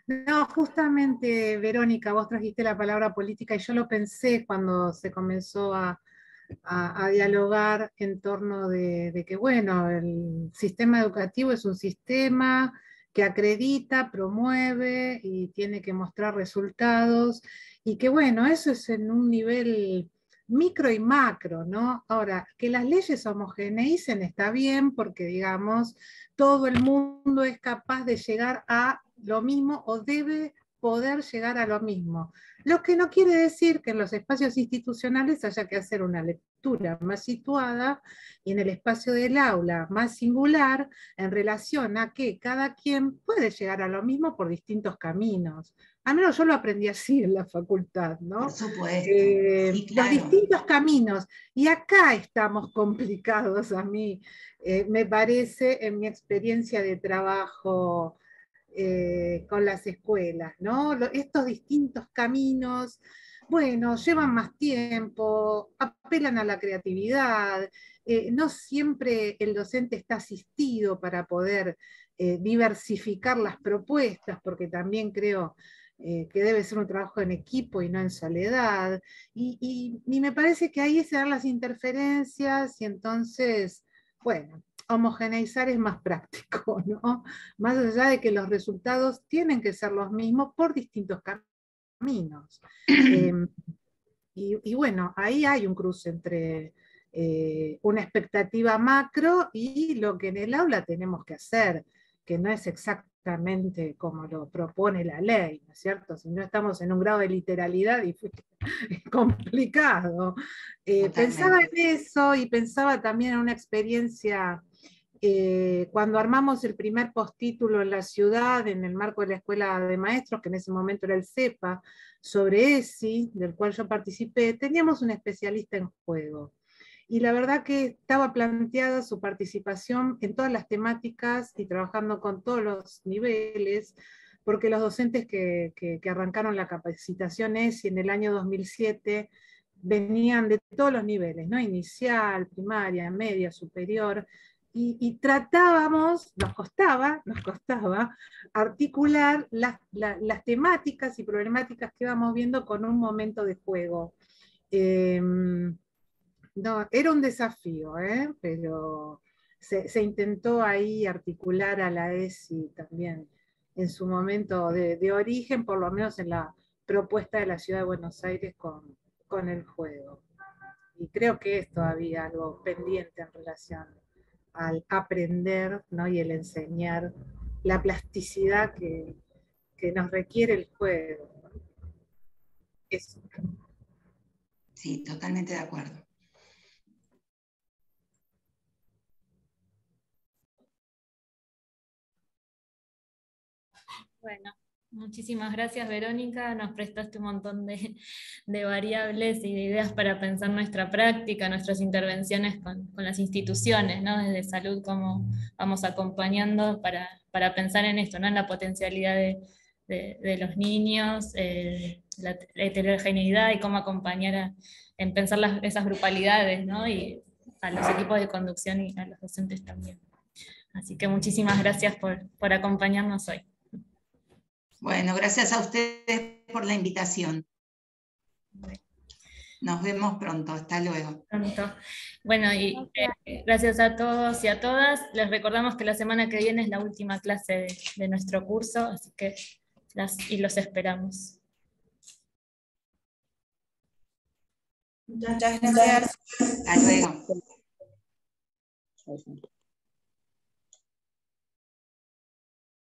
No, justamente, Verónica, vos trajiste la palabra política y yo lo pensé cuando se comenzó a dialogar en torno de que, bueno, el sistema educativo es un sistema que acredita, promueve y tiene que mostrar resultados, y que, bueno, eso es en un nivel micro y macro, ¿no? Ahora, que las leyes homogeneicen está bien, porque, digamos, todo el mundo es capaz de llegar a lo mismo o debe poder llegar a lo mismo. Lo que no quiere decir que en los espacios institucionales haya que hacer una lectura más situada y en el espacio del aula más singular en relación a que cada quien puede llegar a lo mismo por distintos caminos. Al menos yo lo aprendí así en la facultad, ¿no? Por supuesto. Sí, claro. Los distintos caminos. Y acá estamos complicados a mí, me parece, en mi experiencia de trabajo con las escuelas, ¿no? Estos distintos caminos, bueno, llevan más tiempo, apelan a la creatividad, no siempre el docente está asistido para poder diversificar las propuestas, porque también creo que debe ser un trabajo en equipo y no en soledad, y me parece que ahí se dan las interferencias y entonces, bueno, homogeneizar es más práctico, ¿no? Más allá de que los resultados tienen que ser los mismos por distintos caminos. Y bueno, ahí hay un cruce entre una expectativa macro y lo que en el aula tenemos que hacer, que no es exactamente como lo propone la ley, ¿no es cierto? Si no estamos en un grado de literalidad y es complicado. Pensaba en eso y pensaba también en una experiencia cuando armamos el primer postítulo en la ciudad, en el marco de la Escuela de Maestros, que en ese momento era el CEPA, sobre ESI, del cual yo participé, teníamos un especialista en juego. Y la verdad que estaba planteada su participación en todas las temáticas y trabajando con todos los niveles, porque los docentes que arrancaron la capacitación ESI en el año 2007 venían de todos los niveles, ¿no? Inicial, primaria, media, superior, y tratábamos, nos costaba articular las temáticas y problemáticas que íbamos viendo con un momento de juego. No, era un desafío, pero se intentó ahí articular a la ESI también en su momento de origen, por lo menos en la propuesta de la Ciudad de Buenos Aires con el juego. Y creo que es todavía algo pendiente en relación al aprender, ¿no? Y el enseñar la plasticidad que nos requiere el juego. Eso. Sí, totalmente de acuerdo. Bueno, muchísimas gracias, Verónica. Nos prestaste un montón de variables y de ideas para pensar nuestra práctica, nuestras intervenciones con las instituciones, ¿no? Desde salud, cómo vamos acompañando para pensar en esto, ¿no? En la potencialidad de los niños, la heterogeneidad y cómo acompañar en pensar esas grupalidades, ¿no? Y a los equipos de conducción y a los docentes también. Así que muchísimas gracias por acompañarnos hoy. Bueno, gracias a ustedes por la invitación. Nos vemos pronto, hasta luego. Pronto. Bueno, y gracias a todos y a todas. Les recordamos que la semana que viene es la última clase de nuestro curso, así que los esperamos. Muchas gracias. Hasta luego.